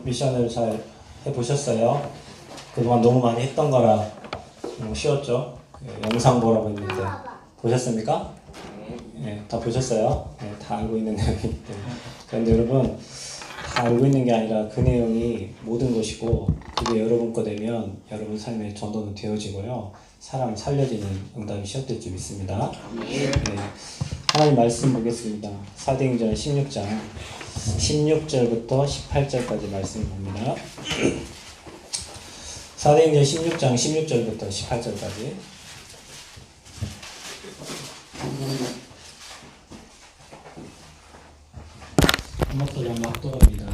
미션을 잘 해보셨어요? 그동안 너무 많이 했던 거라 쉬웠죠? 영상 보라고 했는데 보셨습니까? 네, 다 보셨어요? 네, 다 알고 있는 내용이기 때문에. 그런데 여러분, 다 알고 있는 게 아니라 그 내용이 모든 것이고, 그게 여러분 거 되면 여러분 삶의 전도는 되어지고요, 사람 살려지는 응답이 시작될 줄 믿습니다. 네. 하나님 말씀 보겠습니다. 사도행전 16장 16절부터 18절까지 말씀 봅니다. 사도행전 16장 16절부터 18절까지. 한목소리 한번 합독합니다.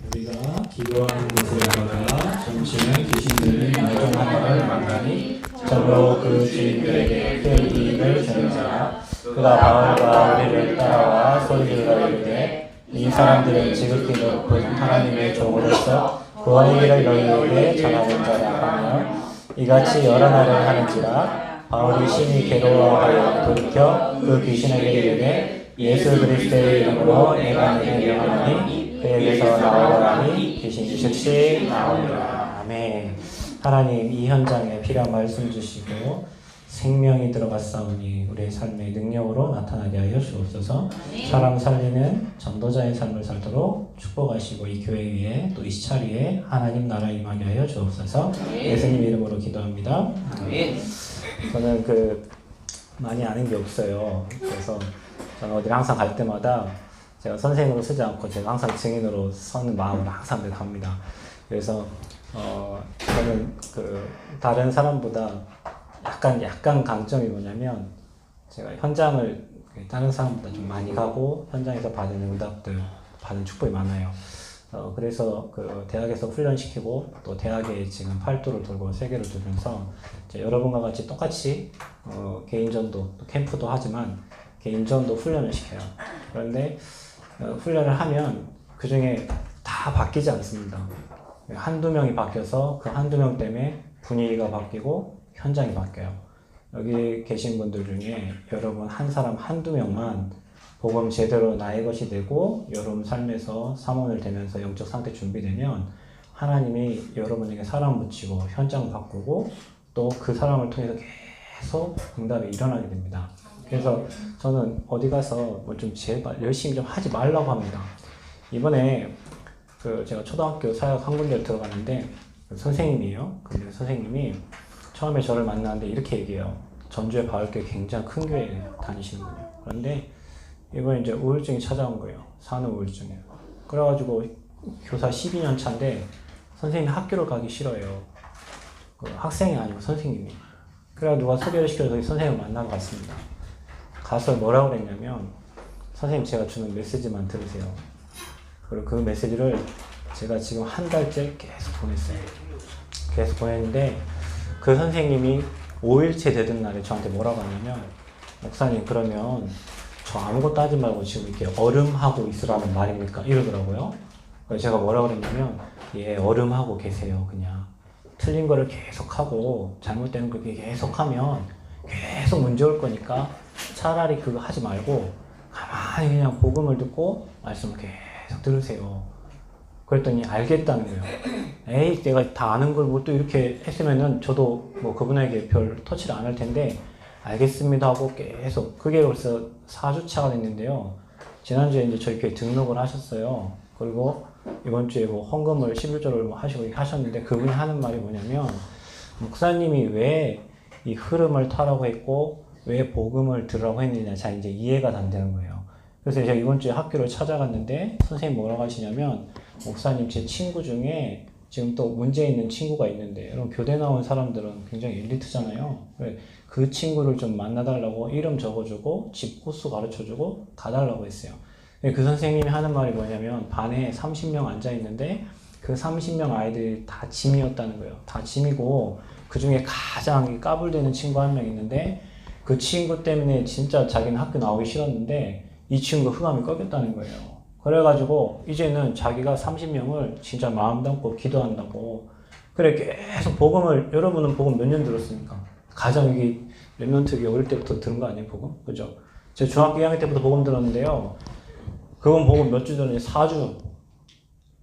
우리가 기도하는 곳에 가다가 점심에 귀신들이 말종하는 만나니 절로 그 주인들에게 큰 이익을 전하자. 그가 바울과 우리를 따라와 소리질러 이르되 이 사람들은 지극히 높은 하나님의 종으로서 구원의 길을 너희에게 전하는 자라 하며 이같이 여러 날을 하는지라. 바울이 심히 괴로워하여 돌이켜 그 귀신에게 이르되 예수 그리스도의 이름으로 내가 너희에게 명하노니 그에게서 나오라니 귀신이 즉시 나오리라. 아멘. 하나님, 이 현장에 필요한 말씀 주시고 생명이 들어갔사오니 우리의 삶의 능력으로 나타나게 하여 주옵소서. 사람 살리는 전도자의 삶을 살도록 축복하시고 이 교회 위에 또 이 시차리에 하나님 나라 임하게 하여 주옵소서. 예수님 이름으로 기도합니다. 저는 많이 아는 게 없어요. 그래서 저는 어디 항상 갈 때마다 제가 선생으로 쓰지 않고 제가 항상 증인으로 서는 마음으로 항상 늘 갑니다. 그래서 저는 다른 사람보다 약간 강점이 뭐냐면 제가 현장을 다른 사람보다 좀 많이 가고 현장에서 받은 응답들, 받은 축복이 많아요. 그래서 대학에서 훈련시키고 또 대학에 지금 8도를 돌고 세계를 돌면서 여러분과 같이 똑같이 개인전도 또 캠프도 하지만 개인전도 훈련을 시켜요. 그런데 훈련을 하면 그 중에 다 바뀌지 않습니다. 한두 명이 바뀌어서 그 한두 명 때문에 분위기가 바뀌고 현장이 바뀌어요. 여기 계신 분들 중에 여러분 한 사람 한두 명만 복음 제대로 나의 것이 되고 여러분 삶에서 사모를 되면서 영적 상태 준비되면 하나님이 여러분에게 사람 붙이고 현장 바꾸고 또 그 사람을 통해서 계속 응답이 일어나게 됩니다. 그래서 저는 어디 가서 뭐 좀 제발 열심히 좀 하지 말라고 합니다. 이번에 제가 초등학교 사역 한 군데를 들어갔는데 선생님이에요. 근데 선생님이 처음에 저를 만나는데 이렇게 얘기해요. 전주에 바울교회 굉장히 큰 교회에 다니시는군요. 그런데 이번에 이제 우울증이 찾아온 거예요. 산후 우울증이에요. 그래가지고 교사 12년 차인데 선생님이 학교를 가기 싫어요. 학생이 아니고 선생님이. 그래서 누가 소개를 시켜서 선생님을 만나러 갔습니다. 가서 뭐라고 그랬냐면 선생님 제가 주는 메시지만 들으세요. 그리고 그 메시지를 제가 지금 한 달째 계속 보냈어요. 계속 보냈는데 그 선생님이 5일째 되던 날에 저한테 뭐라고 하냐면 목사님 그러면 저 아무것도 하지 말고 지금 이렇게 얼음하고 있으라는 말입니까? 이러더라고요. 그래서 제가 뭐라고 그랬냐면 예, 얼음하고 계세요. 그냥 틀린 거를 계속하고 잘못된 걸 계속하면 계속 문제 올 거니까 차라리 그거 하지 말고 가만히 그냥 복음을 듣고 말씀을 계속 들으세요. 그랬더니 알겠다는 거예요. 에이, 내가 다 아는 걸 뭐 또 이렇게 했으면은 저도 뭐 그분에게 별 터치를 안 할 텐데 알겠습니다 하고 계속 그게 벌써 4주차가 됐는데요. 지난주에 이제 저희 교회 등록을 하셨어요. 그리고 이번 주에 뭐 헌금을 11조를 뭐 하시고 이렇게 하셨는데 그분이 하는 말이 뭐냐면 목사님이 왜 이 흐름을 타라고 했고 왜 복음을 들으라고 했느냐 잘 이제 이해가 안 되는 거예요. 그래서 제가 이번 주에 학교를 찾아갔는데 선생님 뭐라고 하시냐면 목사님 제 친구 중에 지금 또 문제 있는 친구가 있는데 여러분 교대 나온 사람들은 굉장히 엘리트잖아요. 그 친구를 좀 만나달라고 이름 적어주고 집 호수 가르쳐주고 가달라고 했어요. 그 선생님이 하는 말이 뭐냐면 반에 30명 앉아있는데 그 30명 아이들이 다 짐이었다는 거예요. 다 짐이고 그 중에 가장 까불대는 친구 한 명 있는데 그 친구 때문에 진짜 자기는 학교 나오기 싫었는데 이 친구 흑암이 꺾였다는 거예요. 그래가지고 이제는 자기가 30명을 진짜 마음 담고 기도한다고. 그래 계속 복음을 여러분은 복음 몇 년 들었습니까? 가장 이게 랩런트 어릴 때부터 들은 거 아니에요 복음? 그죠? 제가 중학교 2학년 때부터 복음 들었는데요. 그건 복음 몇 주 전에 4주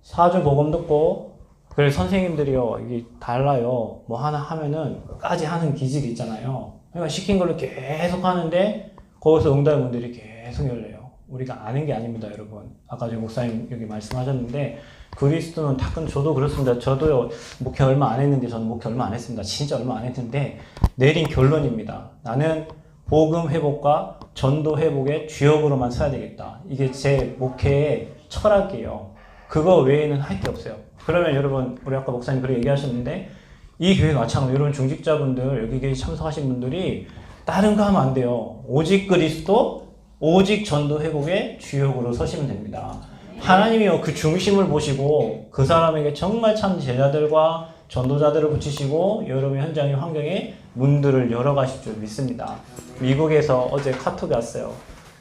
4주 복음 듣고, 그래 선생님들이요 이게 달라요. 뭐 하나 하면은 끝까지 하는 기질이 있잖아요. 그러니까 시킨 걸로 계속 하는데 거기서 응답문들이 계속 열려요. 우리가 아는 게 아닙니다, 여러분. 아까 저 목사님 여기 말씀하셨는데 그리스도는 저도 그렇습니다. 저도요 목회 얼마 안 했는데 저는 목회 얼마 안 했습니다. 진짜 얼마 안 했는데 내린 결론입니다. 나는 복음 회복과 전도 회복의 주역으로만 서야 되겠다. 이게 제 목회의 철학이에요. 그거 외에는 할 게 없어요. 그러면 여러분, 우리 아까 목사님 그렇게 얘기하셨는데, 이 교회 마찬가지로 여러분 중직자분들, 여기 교회 참석하신 분들이 다른 거 하면 안 돼요. 오직 그리스도, 오직 전도 회복의 주역으로 서시면 됩니다. 하나님이요, 그 중심을 보시고, 그 사람에게 정말 참 제자들과 전도자들을 붙이시고, 여러분의 현장의 환경에 문들을 열어가실 줄 믿습니다. 미국에서 어제 카톡이 왔어요.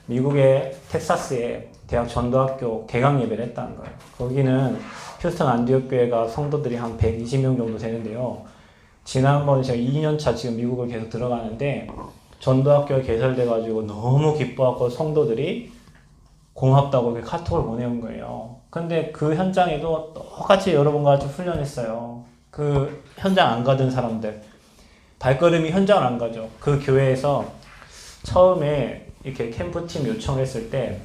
미국의 텍사스에 대학 전도학교 개강 예배를 했다는 거예요. 거기는 휴스턴 안디옥 교회가 성도들이 한 120명 정도 되는데요. 지난번에 제가 2년차 지금 미국을 계속 들어가는데 전도학교가 개설돼가지고 너무 기뻐하고 성도들이 고맙다고 이렇게 카톡을 보내온 거예요. 근데 그 현장에도 똑같이 여러분과 같이 훈련했어요. 그 현장 안 가던 사람들, 발걸음이 현장을 안 가죠. 그 교회에서 처음에 이렇게 캠프팀 요청을 했을 때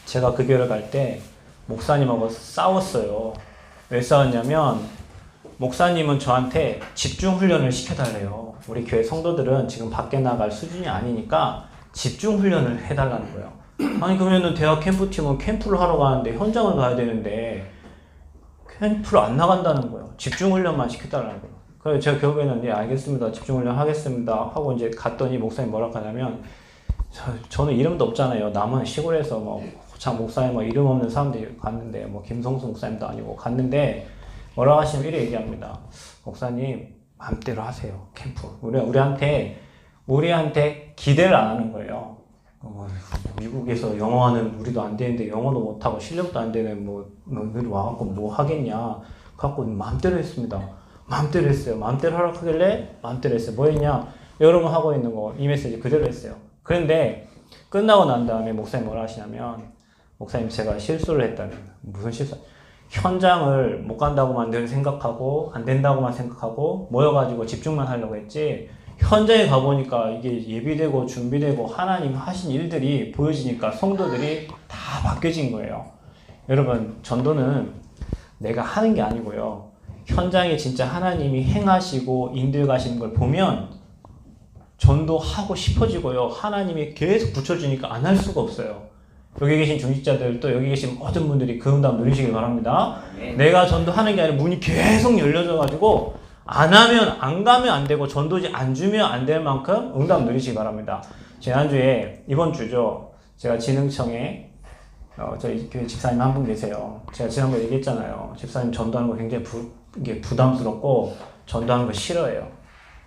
제가 그 교회를 갈 때 목사님하고 싸웠어요. 왜 싸웠냐면 목사님은 저한테 집중 훈련을 시켜달래요. 우리 교회 성도들은 지금 밖에 나갈 수준이 아니니까 집중 훈련을 해달라는 거예요. 아니 그러면은 대학 캠프팀은 캠프를 하러 가는데 현장을 가야 되는데 캠프를 안 나간다는 거예요. 집중 훈련만 시켜달라는 거예요. 그래서 제가 결국에는 예 알겠습니다. 집중 훈련 하겠습니다 하고 이제 갔더니 목사님 뭐라 하냐면 저는 이름도 없잖아요. 남은 시골에서 뭐 참 목사님 뭐 이름 없는 사람들이 갔는데 뭐 김성수 목사님도 아니고 갔는데 뭐라고 하시면 이렇게 얘기합니다. 목사님 마음대로 하세요. 캠프. 우리한테 기대를 안 하는 거예요. 미국에서 영어하는 우리도 안 되는데 영어도 못하고 실력도 안 되는 너희들 와갖고 뭐 하겠냐. 갖고 마음대로 했습니다. 마음대로 했어요. 마음대로 하라고 하길래 마음대로 했어요. 뭐 했냐. 여러분 하고 있는 거 이 메시지 그대로 했어요. 그런데 끝나고 난 다음에 목사님 뭐라 하시냐면 목사님 제가 실수를 했다는 무슨 실수? 현장을 못 간다고만 늘 생각하고 안 된다고만 생각하고 모여가지고 집중만 하려고 했지 현장에 가보니까 이게 예비되고 준비되고 하나님 하신 일들이 보여지니까 성도들이 다 바뀌어진 거예요. 여러분 전도는 내가 하는 게 아니고요. 현장에 진짜 하나님이 행하시고 인도해 가시는 걸 보면 전도하고 싶어지고요. 하나님이 계속 붙여주니까 안 할 수가 없어요. 여기 계신 중직자들 또 여기 계신 모든 분들이 그 응답 누리시길 바랍니다. 내가 전도하는 게 아니라 문이 계속 열려져가지고 안 가면 안 되고 전도지 안 주면 안 될 만큼 응답 누리시기 바랍니다. 지난주에 이번 주죠. 제가 진흥청에 저희 교회 집사님 한 분 계세요. 제가 지난번에 얘기했잖아요. 집사님 전도하는 거 굉장히 이게 부담스럽고 전도하는 거 싫어해요.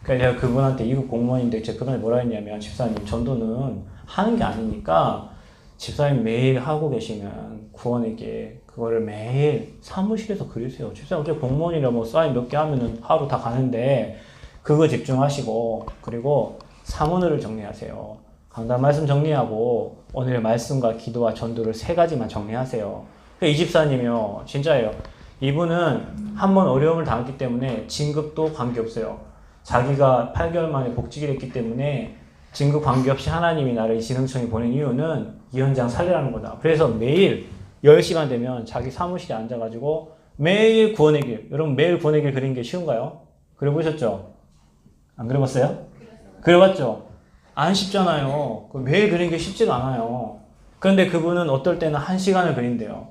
그래서 제가 그분한테 2급 공무원인데 제가 그분이 뭐라 했냐면 집사님 전도는 하는 게 아니니까 집사님 매일 하고 계시면 구원에게 그거를 매일 사무실에서 그리세요. 집사님 어차피 공무원이라 뭐 사인 몇 개 하면은 하루 다 가는데 그거 집중하시고 그리고 사문을 정리하세요. 강단 말씀 정리하고 오늘의 말씀과 기도와 전도를 3가지만 정리하세요. 이 집사님이요. 진짜예요. 이분은 한번 어려움을 당했기 때문에 진급도 관계없어요. 자기가 8개월 만에 복직을 했기 때문에 진급 관계없이 하나님이 나를 이 진흥청에 보낸 이유는 이 현장 살리라는 거다. 그래서 매일 10시간 되면 자기 사무실에 앉아가지고 매일 구원의 길. 여러분 매일 구원의 길 그리는 게 쉬운가요? 그려보셨죠? 안 그려봤어요? 그려봤죠? 안 쉽잖아요. 매일 그리는 게 쉽지가 않아요. 그런데 그분은 어떨 때는 1시간을 그린대요.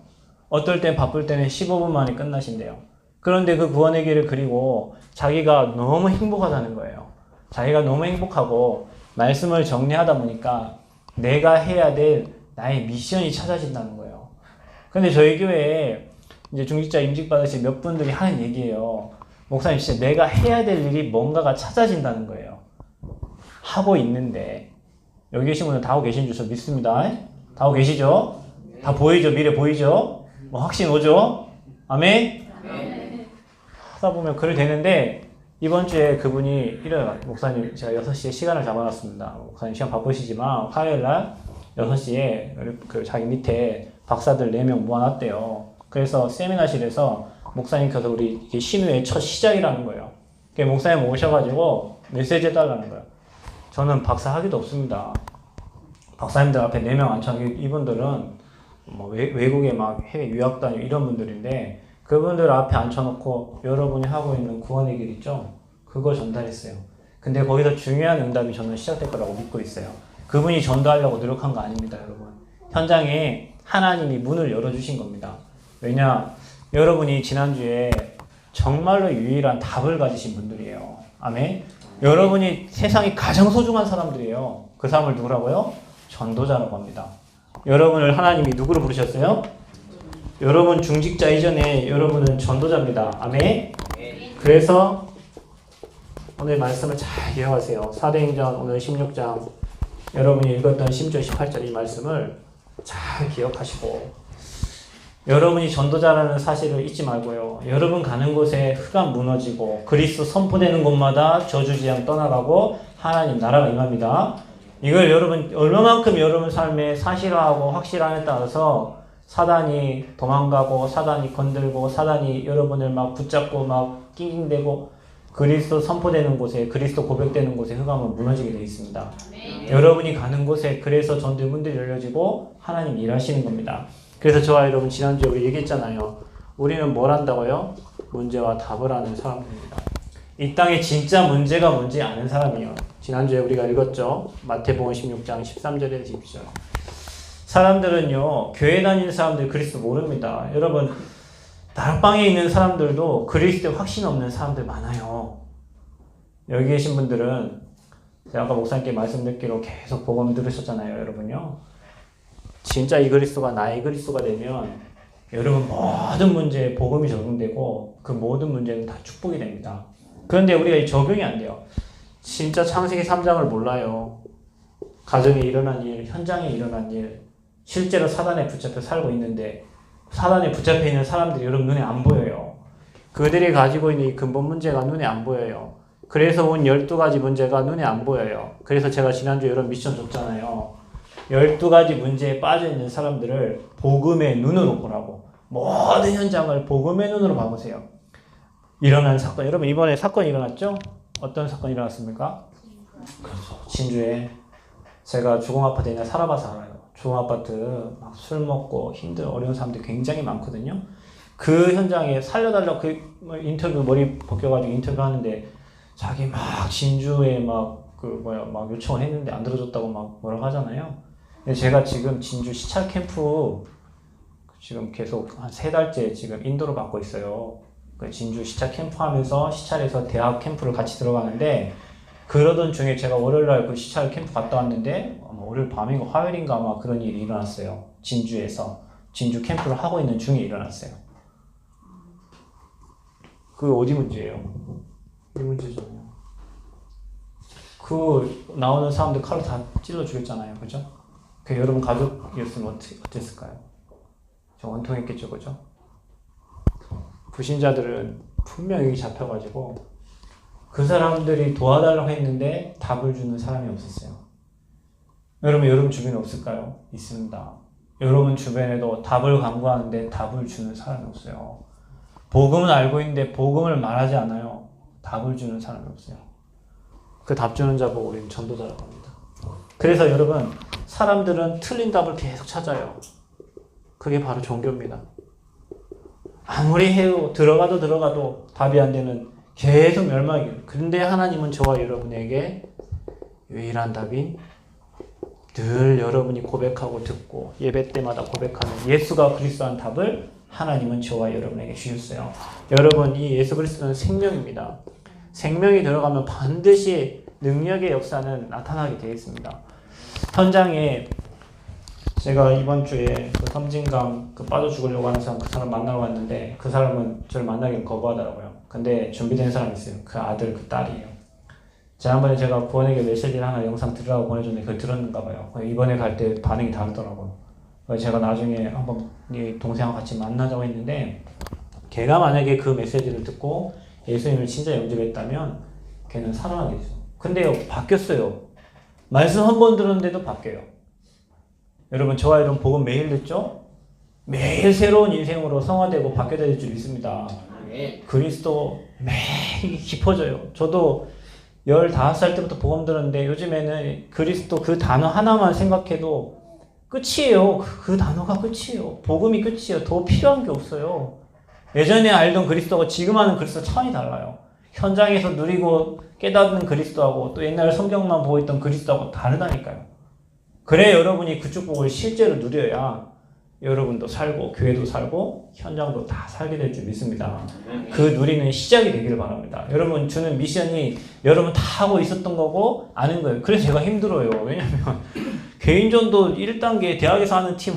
어떨 땐 바쁠 때는 15분 만에 끝나신대요. 그런데 그 구원의 길을 그리고 자기가 너무 행복하다는 거예요. 자기가 너무 행복하고 말씀을 정리하다 보니까 내가 해야 될 나의 미션이 찾아진다는 거예요. 근데 저희 교회에 이제 중직자 임직 받으신 몇 분들이 하는 얘기예요. 목사님 진짜 내가 해야 될 일이 뭔가가 찾아진다는 거예요. 하고 있는데 여기 계신 분들 다 하고 계신 줄 믿습니다. 다 하고 계시죠? 다 보이죠? 미래 보이죠? 뭐 확신 오죠? 아멘? 하다 보면 그래 되는데 이번 주에 그분이 목사님 제가 6시에 시간을 잡아놨습니다. 목사님 시간 바쁘시지만 화요일 날 6시에 그 자기 밑에 박사들 4명 모아놨대요. 그래서 세미나실에서 목사님께서 우리 신우의 첫 시작이라는 거예요. 목사님 오셔가지고 메시지 해달라는 거예요. 저는 박사 학위도 없습니다. 박사님들 앞에 4명 앉혀놓고 이분들은 뭐 외국에 막 해외 유학 다니고 이런 분들인데 그분들 앞에 앉혀놓고 여러분이 하고 있는 구원의 길 있죠? 그거 전달했어요. 근데 거기서 중요한 응답이 저는 시작될 거라고 믿고 있어요. 그분이 전도하려고 노력한 거 아닙니다, 여러분. 현장에 하나님이 문을 열어주신 겁니다. 왜냐? 여러분이 지난주에 정말로 유일한 답을 가지신 분들이에요. 아멘? 여러분이 세상에 가장 소중한 사람들이에요. 그 사람을 누구라고요? 전도자라고 합니다. 여러분을 하나님이 누구로 부르셨어요? 여러분 중직자 이전에 여러분은 전도자입니다. 아멘? 그래서 오늘 말씀을 잘 기억하세요. 사도행전 오늘 16장 여러분이 읽었던 10절 18절 이 말씀을 잘 기억하시고 여러분이 전도자라는 사실을 잊지 말고요. 여러분 가는 곳에 흑암 무너지고 그리스도 선포되는 곳마다 저주지향 떠나가고 하나님 나라가 임합니다. 이걸 여러분 얼마만큼 여러분 삶에 사실화하고 확실함에 따라서 사단이 도망가고 사단이 건들고 사단이 여러분을 막 붙잡고 막 낑낑대고 그리스도 선포되는 곳에 그리스도 고백되는 곳에 흑암은 무너지게 되어 있습니다. 여러분이 가는 곳에 그래서 전도의 문들이 열려지고 하나님 일하시는 겁니다. 그래서 저와 여러분 지난주에 우리 얘기했잖아요. 우리는 뭘 한다고요? 문제와 답을 하는 사람들입니다. 이 땅에 진짜 문제가 뭔지 아는 사람이요. 지난주에 우리가 읽었죠. 마태복음 16장 13절에서 20절. 사람들은요. 교회 다니는 사람들 그리스도 모릅니다. 여러분 다락방에 있는 사람들도 그리스도에 확신 없는 사람들 많아요. 여기 계신 분들은 제가 아까 목사님께 말씀 듣기로 계속 복음 들으셨잖아요. 여러분요. 진짜 이 그리스도가 나의 그리스도가 되면 여러분 모든 문제에 복음이 적용되고 그 모든 문제는 다 축복이 됩니다. 그런데 우리가 이 적용이 안 돼요. 진짜 창세기 3장을 몰라요. 가정에 일어난 일, 현장에 일어난 일, 실제로 사단에 붙잡혀 살고 있는데 사단에 붙잡혀 있는 사람들이 여러분 눈에 안 보여요. 그들이 가지고 있는 이 근본 문제가 눈에 안 보여요. 그래서 온 12가지 문제가 눈에 안 보여요. 그래서 제가 지난주에 이런 미션 줬잖아요. 12가지 문제에 빠져있는 사람들을 복음의 눈으로 보라고. 모든 현장을 복음의 눈으로 봐보세요. 일어난 사건. 여러분 이번에 사건이 일어났죠? 어떤 사건이 일어났습니까? 그렇죠. 진주에 제가 주공아파트에 그냥 살아봐서 알아요. 주공아파트 막 술 먹고 힘든 어려운 사람들이 굉장히 많거든요. 그 현장에 살려달라고 인터뷰 머리 벗겨가지고 인터뷰하는데 자기 막 진주에 막 막 요청을 했는데 안 들어줬다고 막 뭐라고 하잖아요. 근데 제가 지금 진주 시찰 캠프 지금 계속 한 3달째 지금 인도를 받고 있어요. 진주 시찰 캠프 하면서 시찰에서 대학 캠프를 같이 들어가는데 그러던 중에 제가 월요일날 그 시찰 캠프 갔다 왔는데 월요일 밤인가 화요일인가 아마 그런 일이 일어났어요. 진주에서 진주 캠프를 하고 있는 중에 일어났어요. 그 어디 문제예요? 이 문제잖아요. 그 나오는 사람들 칼로 다 찔러 죽였잖아요. 그죠? 그 여러분 가족이었으면 어땠을까요? 저 원통했겠죠. 그죠? 불신자들은 분명히 여기 잡혀가지고 그 사람들이 도와달라고 했는데 답을 주는 사람이 없었어요. 여러분 주변에 없을까요? 있습니다. 여러분 주변에도 답을 강구하는데 답을 주는 사람이 없어요. 복음은 알고 있는데 복음을 말하지 않아요. 답을 주는 사람이 없어요. 그 답 주는 자 보고 우리는 전도자라고 합니다. 그래서 여러분 사람들은 틀린 답을 계속 찾아요. 그게 바로 종교입니다. 아무리 해도 들어가도 답이 안 되는 계속 멸망이에요. 그런데 하나님은 저와 여러분에게 유일한 답이 늘 여러분이 고백하고 듣고 예배 때마다 고백하는 예수가 그리스도한 답을 하나님은 저와 여러분에게 주셨어요. 여러분 이 예수 그리스도는 생명입니다. 생명이 들어가면 반드시 능력의 역사는 나타나게 되어 있습니다. 현장에 제가 이번 주에 그 섬진강 빠져 죽으려고 하는 사람 그 사람 만나러 갔는데 그 사람은 저를 만나기를 거부하더라고요. 근데 준비된 사람이 있어요. 그 아들 그 딸이에요. 지난번에 제가 구원에게 메시지를 하나 영상 들으라고 보내줬는데 그걸 들었는가 봐요. 이번에 갈 때 반응이 다르더라고요. 제가 나중에 한번 이 동생하고 같이 만나자고 했는데 걔가 만약에 그 메시지를 듣고 예수님을 진짜 영접했다면 걔는 살아나게 됐어요. 근데요 바뀌었어요. 말씀 한 번 들었는데도 바뀌어요. 여러분 저와 여러분 복음 매일 듣죠? 매일 새로운 인생으로 성화되고 바뀌어야 될 줄 믿습니다. 그리스도 매일 깊어져요. 저도 15살 때부터 복음 들었는데 요즘에는 그리스도 그 단어 하나만 생각해도 끝이에요. 그 단어가 끝이에요. 복음이 끝이에요. 더 필요한 게 없어요. 예전에 알던 그리스도가 지금 하는 그리스도 차원이 달라요. 현장에서 누리고 깨닫는 그리스도하고 또 옛날 성경만 보고 있던 그리스도하고 다르다니까요. 그래 여러분이 그 축복을 실제로 누려야 여러분도 살고 교회도 살고 현장도 다 살게 될 줄 믿습니다. 그 누리는 시작이 되기를 바랍니다. 여러분 주는 미션이 여러분 다 하고 있었던 거고 아는 거예요. 그래서 제가 힘들어요. 왜냐면 개인전도 1단계 대학에서 하는 팀은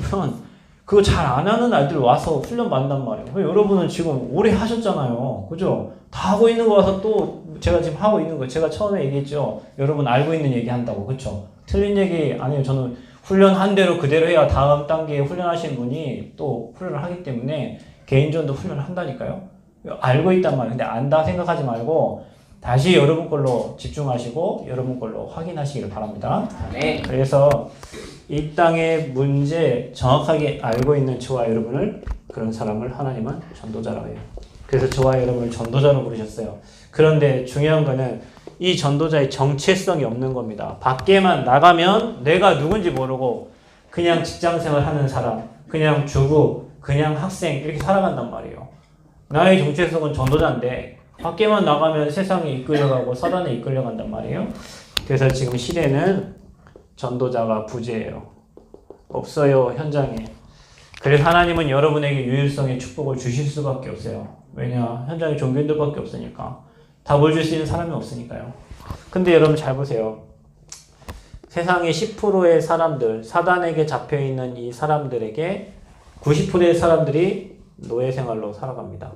그거 잘 안 하는 아이들 와서 훈련 받는단 말이에요. 여러분은 지금 오래 하셨잖아요. 그죠? 다 하고 있는 거 와서 또 제가 지금 하고 있는 거 제가 처음에 얘기했죠. 여러분 알고 있는 얘기 한다고. 그쵸? 틀린 얘기 아니에요. 저는 훈련한 대로 그대로 해야 다음 단계에 훈련하시는 분이 또 훈련을 하기 때문에 개인전도 훈련을 한다니까요. 알고 있단 말이에요. 근데 안다 생각하지 말고 다시 여러분 걸로 집중하시고 여러분 걸로 확인하시기를 바랍니다. 네. 그래서 이 땅의 문제 정확하게 알고 있는 저와 여러분을 그런 사람을 하나님은 전도자라고 해요. 그래서 저와 여러분을 전도자로 부르셨어요. 그런데 중요한 거는 이 전도자의 정체성이 없는 겁니다. 밖에만 나가면 내가 누군지 모르고 그냥 직장생활 하는 사람, 그냥 주부, 그냥 학생 이렇게 살아간단 말이에요. 나의 정체성은 전도자인데 밖에만 나가면 세상에 이끌려가고 사단에 이끌려간단 말이에요. 그래서 지금 시대는 전도자가 부재예요. 없어요, 현장에. 그래서 하나님은 여러분에게 유일성의 축복을 주실 수밖에 없어요. 왜냐? 현장에 종교인들밖에 없으니까. 답을 줄 수 있는 사람이 없으니까요. 근데 여러분 잘 보세요. 세상의 10%의 사람들, 사단에게 잡혀있는 이 사람들에게 90%의 사람들이 노예 생활로 살아갑니다.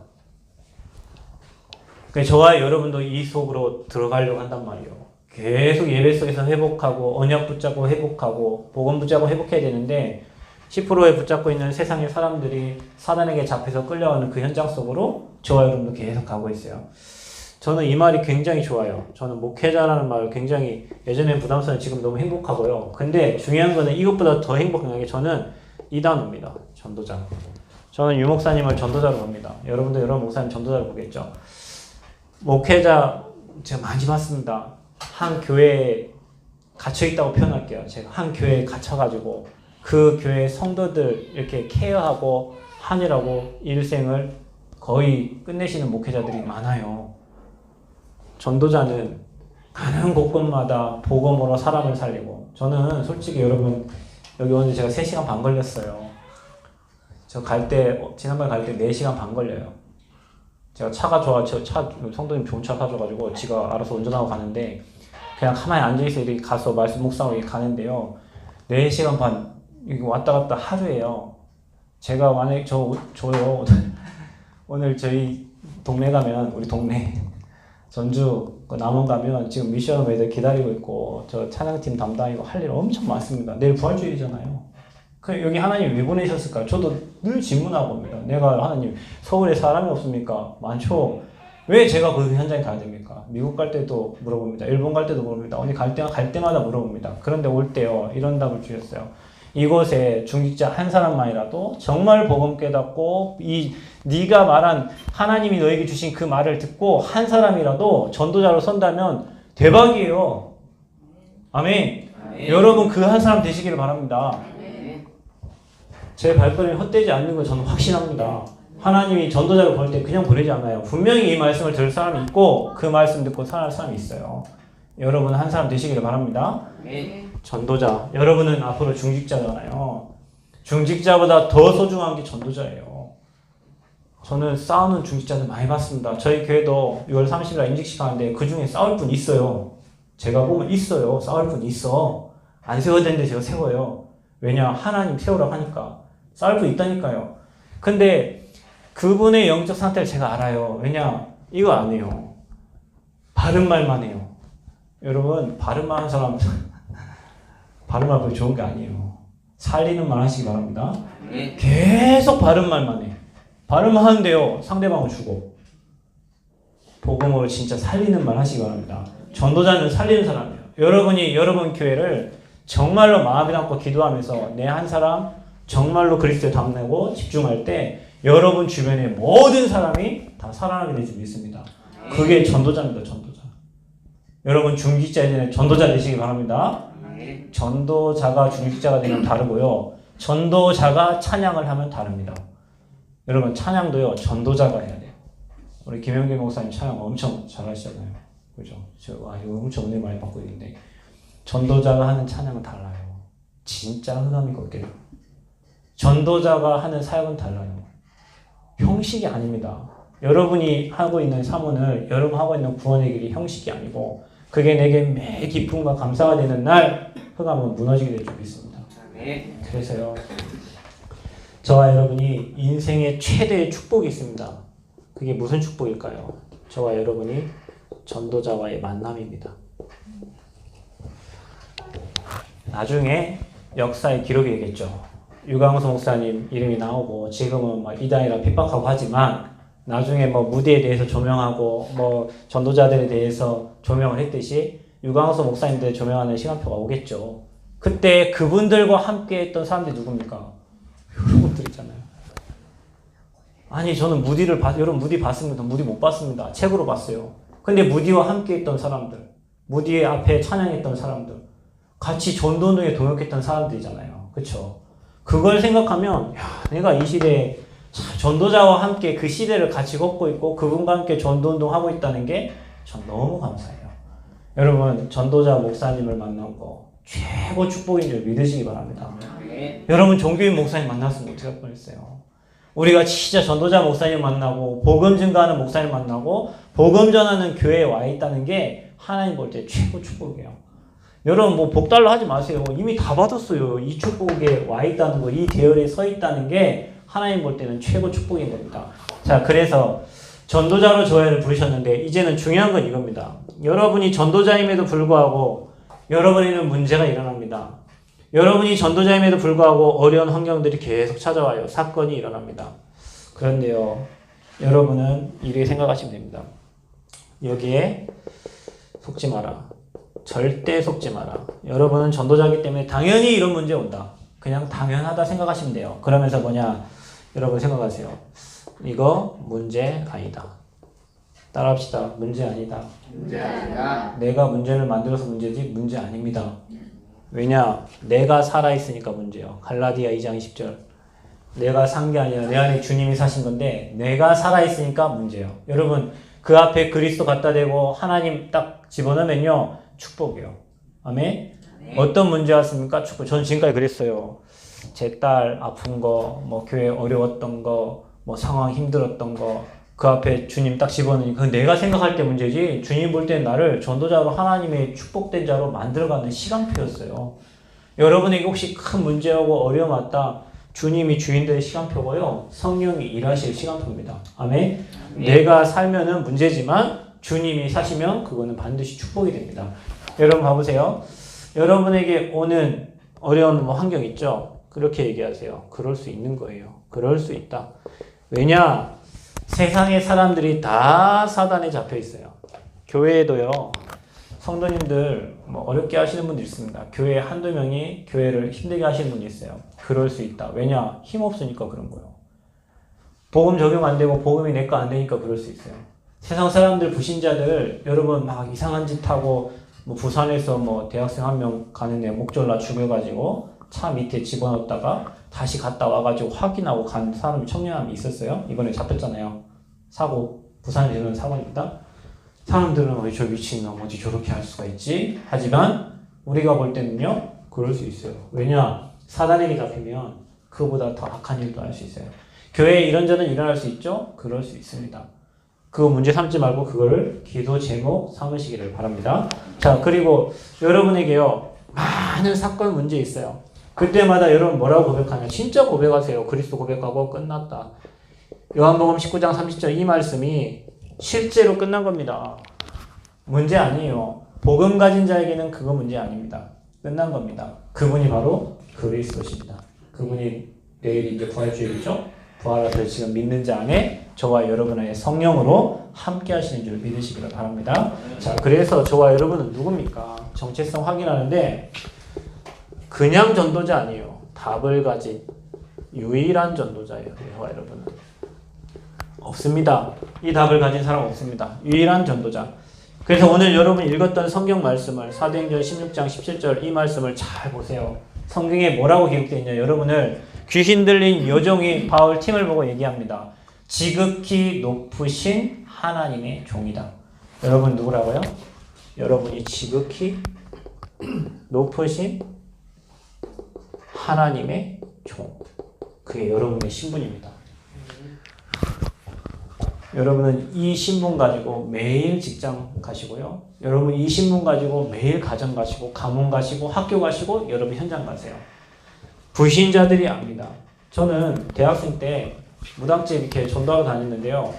그러니까 저와 여러분도 이 속으로 들어가려고 한단 말이에요. 계속 예배 속에서 회복하고 언약 붙잡고 회복하고 복음 붙잡고 회복해야 되는데 10%에 붙잡고 있는 세상의 사람들이 사단에게 잡혀서 끌려가는 그 현장 속으로 저와 여러분도 계속 가고 있어요. 저는 이 말이 굉장히 좋아요. 저는 목회자라는 말을 굉장히 예전엔 부담스러워 지금 너무 행복하고요. 근데 중요한 거는 이것보다 더 행복한 게 저는 이 단어입니다. 전도자. 저는 유 목사님을 전도자로 봅니다. 여러분도 여러분 목사님 전도자로 보겠죠. 목회자 제가 많이 봤습니다. 한 교회에 갇혀있다고 표현할게요. 제가 한 교회에 갇혀가지고 그 교회 성도들 이렇게 케어하고 하느라고 일생을 거의 끝내시는 목회자들이 많아요. 전도자는 가는 곳곳마다 복음으로 사람을 살리고 저는 솔직히 여러분 여기 오늘 제가 3시간 반 걸렸어요. 저 갈 때 지난번에 갈 때 4시간 반 걸려요. 제가 차가 좋아 성도님 좋은 차 사줘가지고 지가 알아서 운전하고 가는데 그냥 가만히 앉아있어 이렇게 가서 말씀 묵상하고 이렇게 가는데요. 4시간 반 이거 왔다 갔다 하루예요. 제가 만약에 저요 오늘 저희 동네 가면 우리 동네 전주 남원 가면 지금 미션 애들 기다리고 있고 저 찬양팀 담당이고 할 일 엄청 많습니다. 내일 부활주일이잖아요. 그 여기 하나님 왜 보내셨을까요? 저도 늘 질문하고 옵니다. 내가 하나님 서울에 사람이 없습니까? 많죠. 왜 제가 그 현장에 가야 됩니까? 미국 갈 때도 물어봅니다. 일본 갈 때도 물어봅니다. 어디 갈 때마다 물어봅니다. 그런데 올 때요 이런 답을 주셨어요. 이곳에 중직자 한 사람만이라도 정말 복음 깨닫고 네가 말한 하나님이 너에게 주신 그 말을 듣고 한 사람이라도 전도자로 선다면 대박이에요. 아멘. 여러분 그 한 사람 되시기를 바랍니다. 제 발걸음이 헛되지 않는 걸 저는 확신합니다. 하나님이 전도자를 보낼 때 그냥 보내지 않아요. 분명히 이 말씀을 들을 사람이 있고 그 말씀 듣고 살아날 사람이 있어요. 여러분 한 사람 되시기를 바랍니다. 전도자. 여러분은 앞으로 중직자잖아요. 중직자보다 더 소중한 게 전도자예요. 저는 싸우는 중직자들 많이 봤습니다. 저희 교회도 6월 30일 임직식 하는데 그 중에 싸울 분 있어요. 제가 보면 있어요. 싸울 분 있어. 안 세워야 되는데 제가 세워요. 왜냐? 하나님 세우라고 하니까. 싸울 분 있다니까요. 근데 그분의 영적 상태를 제가 알아요. 왜냐? 이거 안 해요. 바른 말만 해요. 여러분 바른 말 하는 사람 바른 말 그렇게 좋은 게 아니에요. 살리는 말 하시기 바랍니다. 계속 바른 말만 해. 바른 말 하는데요. 상대방을 주고. 복음으로 진짜 살리는 말 하시기 바랍니다. 전도자는 살리는 사람이에요. 여러분이 여러분 교회를 정말로 마음에 담고 기도하면서 내 한 사람 정말로 그리스도에 담내고 집중할 때 여러분 주변의 모든 사람이 다 살아나게 될 줄 믿습니다. 그게 전도자입니다. 전도자. 여러분 중직자 이전에 전도자 되시기 바랍니다. 전도자가 중직자가 되면 다르고요. 전도자가 찬양을 하면 다릅니다. 여러분 찬양도요. 전도자가 해야 돼요. 우리 김영길 목사님 찬양 엄청 잘하시잖아요. 그죠? 이거 엄청 은혜 많이 받고 있는데 전도자가 하는 찬양은 달라요. 진짜 흑암이 걷게 돼요. 전도자가 하는 사역은 달라요. 형식이 아닙니다. 여러분이 하고 있는 사문을 여러분 하고 있는 구원의 길이 형식이 아니고 그게 내게 매 기쁨과 감사가 되는 날 흑암은 무너지게 될 줄 믿습니다. 그래서요. 저와 여러분이 인생의 최대의 축복이 있습니다. 그게 무슨 축복일까요? 저와 여러분이 전도자와의 만남입니다. 나중에 역사의 기록이 되겠죠. 유광수 목사님 이름이 나오고 지금은 막 이단이라 핍박하고 하지만 나중에 뭐 무대에 대해서 조명하고 뭐 전도자들에 대해서 조명을 했듯이 유광수 목사님들 조명하는 시간표가 오겠죠. 그때 그분들과 함께 했던 사람들이 누굽니까? 여러분들이잖아요. 아니 저는 여러분 무디 봤습니다. 무디 못 봤습니다. 책으로 봤어요. 근데 무디와 함께 했던 사람들, 무디의 앞에 찬양했던 사람들, 같이 전도운동에 동역했던 사람들이잖아요. 그쵸? 그걸 생각하면 야, 내가 이 시대에 전도자와 함께 그 시대를 같이 걷고 있고 그분과 함께 전도운동 하고 있다는 게 전 너무 감사해요. 여러분 전도자 목사님을 만난 거 최고 축복인 줄 믿으시기 바랍니다. 여러분 종교인 목사님 만났으면 어떻게 할 뻔했어요. 우리가 진짜 전도자 목사님 만나고 복음 증가하는 목사님 만나고 복음 전하는 교회에 와 있다는 게 하나님 볼 때 최고 축복이에요. 여러분 뭐 복달러 하지 마세요. 이미 다 받았어요. 이 축복에 와 있다는 거, 이 대열에 서 있다는 게 하나님 볼 때는 최고 축복인 겁니다. 자, 그래서 전도자로 저희를 부르셨는데 이제는 중요한 건 이겁니다. 여러분이 전도자임에도 불구하고 여러분에는 문제가 일어납니다. 여러분이 전도자임에도 불구하고 어려운 환경들이 계속 찾아와요. 사건이 일어납니다. 그런데요, 여러분은 이렇게 생각하시면 됩니다. 여기에 속지 마라. 절대 속지 마라. 여러분은 전도자이기 때문에 당연히 이런 문제 온다. 그냥 당연하다 생각하시면 돼요. 그러면서 뭐냐? 여러분 생각하세요. 이거 문제 아니다. 따라합시다. 문제 아니다. 문제 아니다. 내가 문제를 만들어서 문제지 문제 아닙니다. 왜냐? 내가 살아있으니까 문제예요. 갈라디아 2장 20절. 내가 산 게 아니라 내 안에 주님이 사신 건데 내가 살아있으니까 문제예요. 여러분 그 앞에 그리스도 갖다 대고 하나님 딱 집어넣으면요. 축복이에요. 아멘? 어떤 문제 왔습니까? 축복. 전 지금까지 그랬어요. 제 딸 아픈 거, 뭐 교회 어려웠던 거, 뭐 상황 힘들었던 거, 그 앞에 주님 딱 집어넣으니까 그건 내가 생각할 때 문제지 주님 볼 때는 나를 전도자로 하나님의 축복된 자로 만들어가는 시간표였어요. 여러분에게 혹시 큰 문제하고 어려움 왔다. 주님이 주인들의 시간표고요. 성령이 일하실 시간표입니다. 아멘? 내가 살면은 문제지만 주님이 사시면 그거는 반드시 축복이 됩니다. 여러분 봐보세요. 여러분에게 오는 어려운 환경 있죠? 그렇게 얘기하세요. 그럴 수 있는 거예요. 그럴 수 있다. 왜냐? 세상의 사람들이 다 사단에 잡혀 있어요. 교회에도요. 성도님들 뭐 어렵게 하시는 분들 있습니다. 교회에 한두 명이 교회를 힘들게 하시는 분이 있어요. 그럴 수 있다. 왜냐? 힘없으니까 그런 거예요. 복음 적용 안 되고 복음이 내 거 안 되니까 그럴 수 있어요. 세상 사람들 불신자들 여러분 막 이상한 짓 하고 뭐 부산에서 뭐 대학생 한 명 가는데 목졸라 죽여가지고 차 밑에 집어넣었다가 다시 갔다 와가지고 확인하고 간 사람이 청년함이 있었어요. 이번에 잡혔잖아요. 사고 부산에서 일어난 사고입니다. 사람들은 저 미친놈 어디 저렇게 할 수가 있지? 하지만 우리가 볼 때는요 그럴 수 있어요. 왜냐? 사단에게 잡히면 그보다 더 악한 일도 할 수 있어요. 교회에 이런저런 일어날 수 있죠? 그럴 수 있습니다. 그거 문제 삼지 말고 그거를 기도 제목 삼으시기를 바랍니다. 자, 그리고 여러분에게요 많은 사건 문제 있어요. 그때마다 여러분 뭐라고 고백하냐? 진짜 고백하세요. 그리스도 고백하고 끝났다. 요한복음 19장 30절 이 말씀이 실제로 끝난 겁니다. 문제 아니에요. 복음 가진 자에게는 그거 문제 아닙니다. 끝난 겁니다. 그분이 바로 그리스도십니다. 그분이 내일 이제 부활주일이죠. 부활하셔서 지금 믿는 자 안에 저와 여러분의 성령으로 함께 하시는 줄 믿으시기를 바랍니다. 자, 그래서 저와 여러분은 누굽니까? 정체성 확인하는데 그냥 전도자 아니에요. 답을 가진 유일한 전도자예요. 여호와 여러분은. 없습니다. 이 답을 가진 사람 없습니다. 유일한 전도자. 그래서 오늘 여러분 읽었던 성경 말씀을 사도행전 16장 17절 이 말씀을 잘 보세요. 성경에 뭐라고 기록되어 있냐. 여러분을 귀신 들린 요종이 바울 팀을 보고 얘기합니다. 지극히 높으신 하나님의 종이다. 여러분 누구라고요? 여러분이 지극히 높으신 하나님의 종. 그게 여러분의 신분입니다. 여러분은 이 신분 가지고 매일 직장 가시고요. 여러분 이 신분 가지고 매일 가정 가시고 가문 가시고 학교 가시고 여러분 현장 가세요. 불신자들이 압니다. 저는 대학생 때 무당집 이렇게 전도하러 다녔는데요.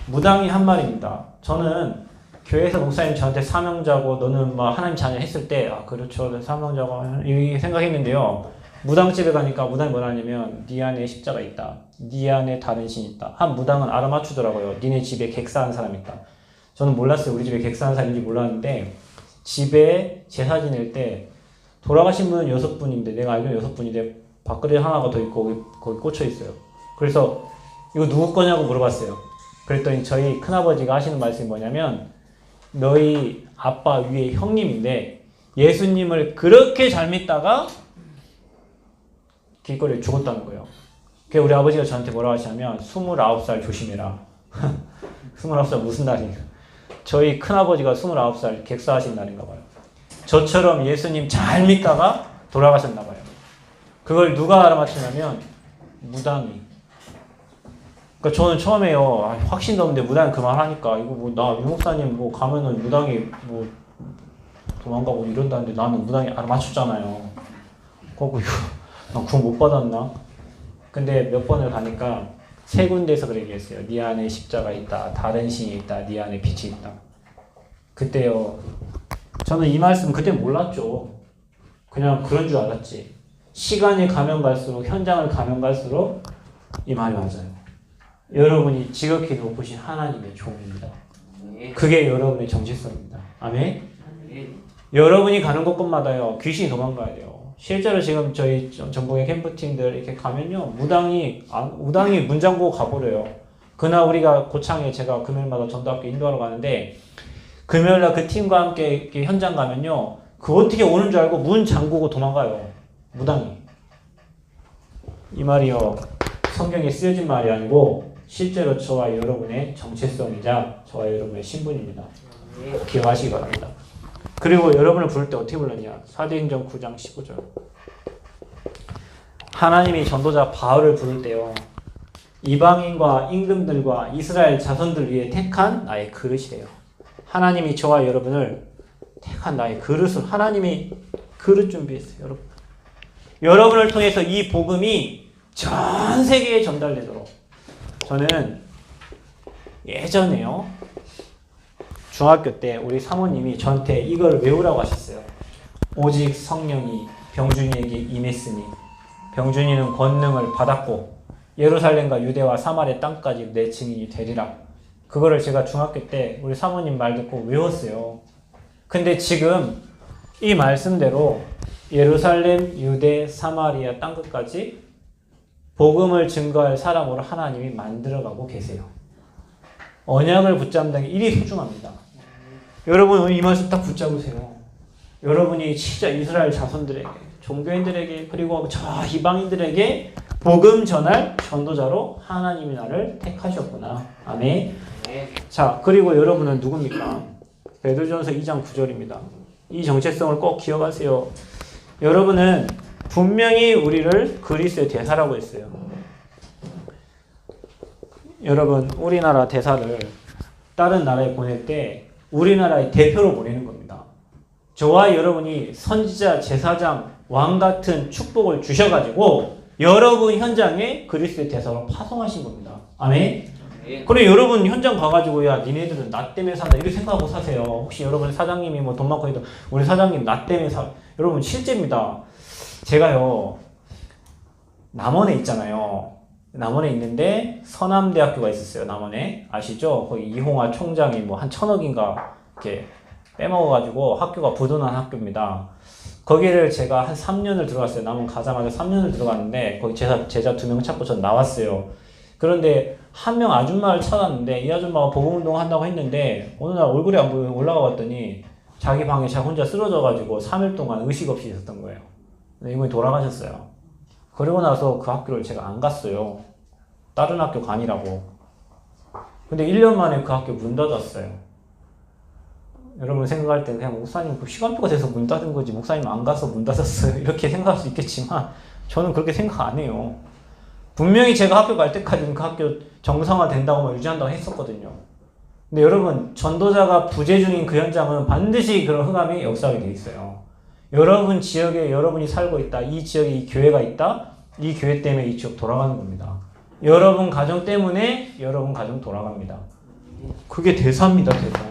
무당이 한 말입니다. 저는 교회에서 목사님 저한테 사명자고 너는 뭐 하나님 자녀 했을 때 아 그렇죠 사명자고 이렇게 생각했는데요. 무당집에 가니까 무당이 뭐라 하냐면 네 안에 십자가 있다. 네 안에 다른 신 있다. 한 무당은 알아맞추더라고요. 니네 집에 객사하는 사람 있다. 저는 몰랐어요. 우리 집에 객사하는 사람인지 몰랐는데 집에 제사 지낼 때 돌아가신 분은 6분인데 내가 알기로는 6분인데 밥그릇 하나가 더 있고 거기 꽂혀 있어요. 그래서 이거 누구 거냐고 물어봤어요. 그랬더니 저희 큰아버지가 하시는 말씀이 뭐냐면 너희 아빠 위에 형님인데 예수님을 그렇게 잘 믿다가 길거리에 죽었다는 거예요. 그래서 우리 아버지가 저한테 뭐라고 하시냐면 29살 조심해라. 29살 무슨 날이에요? 저희 큰아버지가 29살 객사하신 날인가 봐요. 저처럼 예수님 잘 믿다가 돌아가셨나 봐요. 그걸 누가 알아맞히냐면 무당이. 그러니까 저는 처음에요. 확신도 없는데 무당이 그 말 하니까 이거 뭐 나 유목사님 뭐 가면은 무당이 뭐 도망가고 이런다는데 나는 무당이 알아맞혔잖아요. 그거 나 구원 못 받았나? 근데 몇 번을 가니까 3군데에서 그렇게 얘기했어요. 네 안에 십자가 있다. 다른 신이 있다. 네 안에 빛이 있다. 그때요. 저는 이 말씀 그때 몰랐죠. 그냥 그런 줄 알았지. 시간이 가면 갈수록 현장을 가면 갈수록 이 말이 맞아요. 여러분이 지극히 높으신 하나님의 종입니다. 그게 여러분의 정체성입니다. 아멘? 여러분이 가는 곳곳마다요. 귀신이 도망가야 돼요. 실제로 지금 저희 전국의 캠프팀들 이렇게 가면요. 무당이 문장고 가버려요. 그날 우리가 고창에 제가 금요일마다 전도학교 인도하러 가는데 금요일날 그 팀과 함께 이렇게 현장 가면요. 그 어떻게 오는 줄 알고 문 잠그고 도망가요. 무당이. 이 말이요. 성경에 쓰여진 말이 아니고 실제로 저와 여러분의 정체성이자 저와 여러분의 신분입니다. 기억하시기 바랍니다. 그리고 여러분을 부를 때 어떻게 불렀냐? 사도행전 9장 15절. 하나님이 전도자 바울을 부를 때요. 이방인과 임금들과 이스라엘 자손들 위해 택한 나의 그릇이래요. 하나님이 저와 여러분을 택한 나의 그릇을 하나님이 그릇 준비했어요. 여러분. 여러분을 통해서 이 복음이 전 세계에 전달되도록 저는 예전에요. 중학교 때 우리 사모님이 저한테 이걸 외우라고 하셨어요. 오직 성령이 병준이에게 임했으니 병준이는 권능을 받았고 예루살렘과 유대와 사마리아 땅까지 내 증인이 되리라. 그거를 제가 중학교 때 우리 사모님 말 듣고 외웠어요. 근데 지금 이 말씀대로 예루살렘, 유대, 사마리아 땅끝까지 복음을 증거할 사람으로 하나님이 만들어가고 계세요. 언약을 붙잡는 게 일이 소중합니다. 여러분 오늘 이 말씀 딱 붙잡으세요. 여러분이 진짜 이스라엘 자손들에게, 종교인들에게, 그리고 저 이방인들에게 복음 전할 전도자로 하나님이 나를 택하셨구나. 아멘. 자, 그리고 여러분은 누굽니까? 베드로전서 2장 9절입니다. 이 정체성을 꼭 기억하세요. 여러분은 분명히 우리를 그리스도의 대사라고 했어요. 여러분, 우리나라 대사를 다른 나라에 보낼 때 우리나라의 대표로 보내는 겁니다. 저와 여러분이 선지자, 제사장, 왕 같은 축복을 주셔가지고 여러분 현장에 그리스도의 대사로 파송하신 겁니다. 아멘? 그래 여러분 현장 가가지고 야 니네들은 나 때문에 산다 이렇게 생각하고 사세요. 혹시 여러분 사장님이 뭐 돈 많고 해도 우리 사장님 나 때문에 사. 여러분 실제입니다. 제가요 남원에 있잖아요. 남원에 있는데 서남대학교가 있었어요. 남원에 아시죠? 거기 이홍화 총장이 뭐 한 1,000억인가 이렇게 빼먹어가지고 학교가 부도난 학교입니다. 거기를 제가 한 3년을 들어갔어요. 남은 가자마자 3년을 들어갔는데 거기 제자 2명 찾고 전 나왔어요. 그런데 한 명 아줌마를 찾았는데 이 아줌마가 복음운동 한다고 했는데 어느 날 얼굴이 안 보이고 올라가 봤더니 자기 방에 자기 혼자 쓰러져가지고 3일 동안 의식 없이 있었던 거예요. 근데 이분이 돌아가셨어요. 그리고 나서 그 학교를 제가 안 갔어요. 다른 학교 가니라고. 근데 1년 만에 그 학교 문 닫았어요. 여러분 생각할 때 그냥 목사님 그 시간표가 돼서 문 닫은 거지 목사님 안 가서 문 닫았어요. 이렇게 생각할 수 있겠지만 저는 그렇게 생각 안 해요. 분명히 제가 학교 갈 때까지는 그 학교 정상화 된다고 유지한다고 했었거든요. 근데 여러분 전도자가 부재 중인 그 현장은 반드시 그런 흑암이 역사하게 돼 있어요. 여러분 지역에 여러분이 살고 있다. 이 지역에 이 교회가 있다. 이 교회 때문에 이 지역 돌아가는 겁니다. 여러분 가정 때문에 여러분 가정 돌아갑니다. 그게 대사입니다. 대사.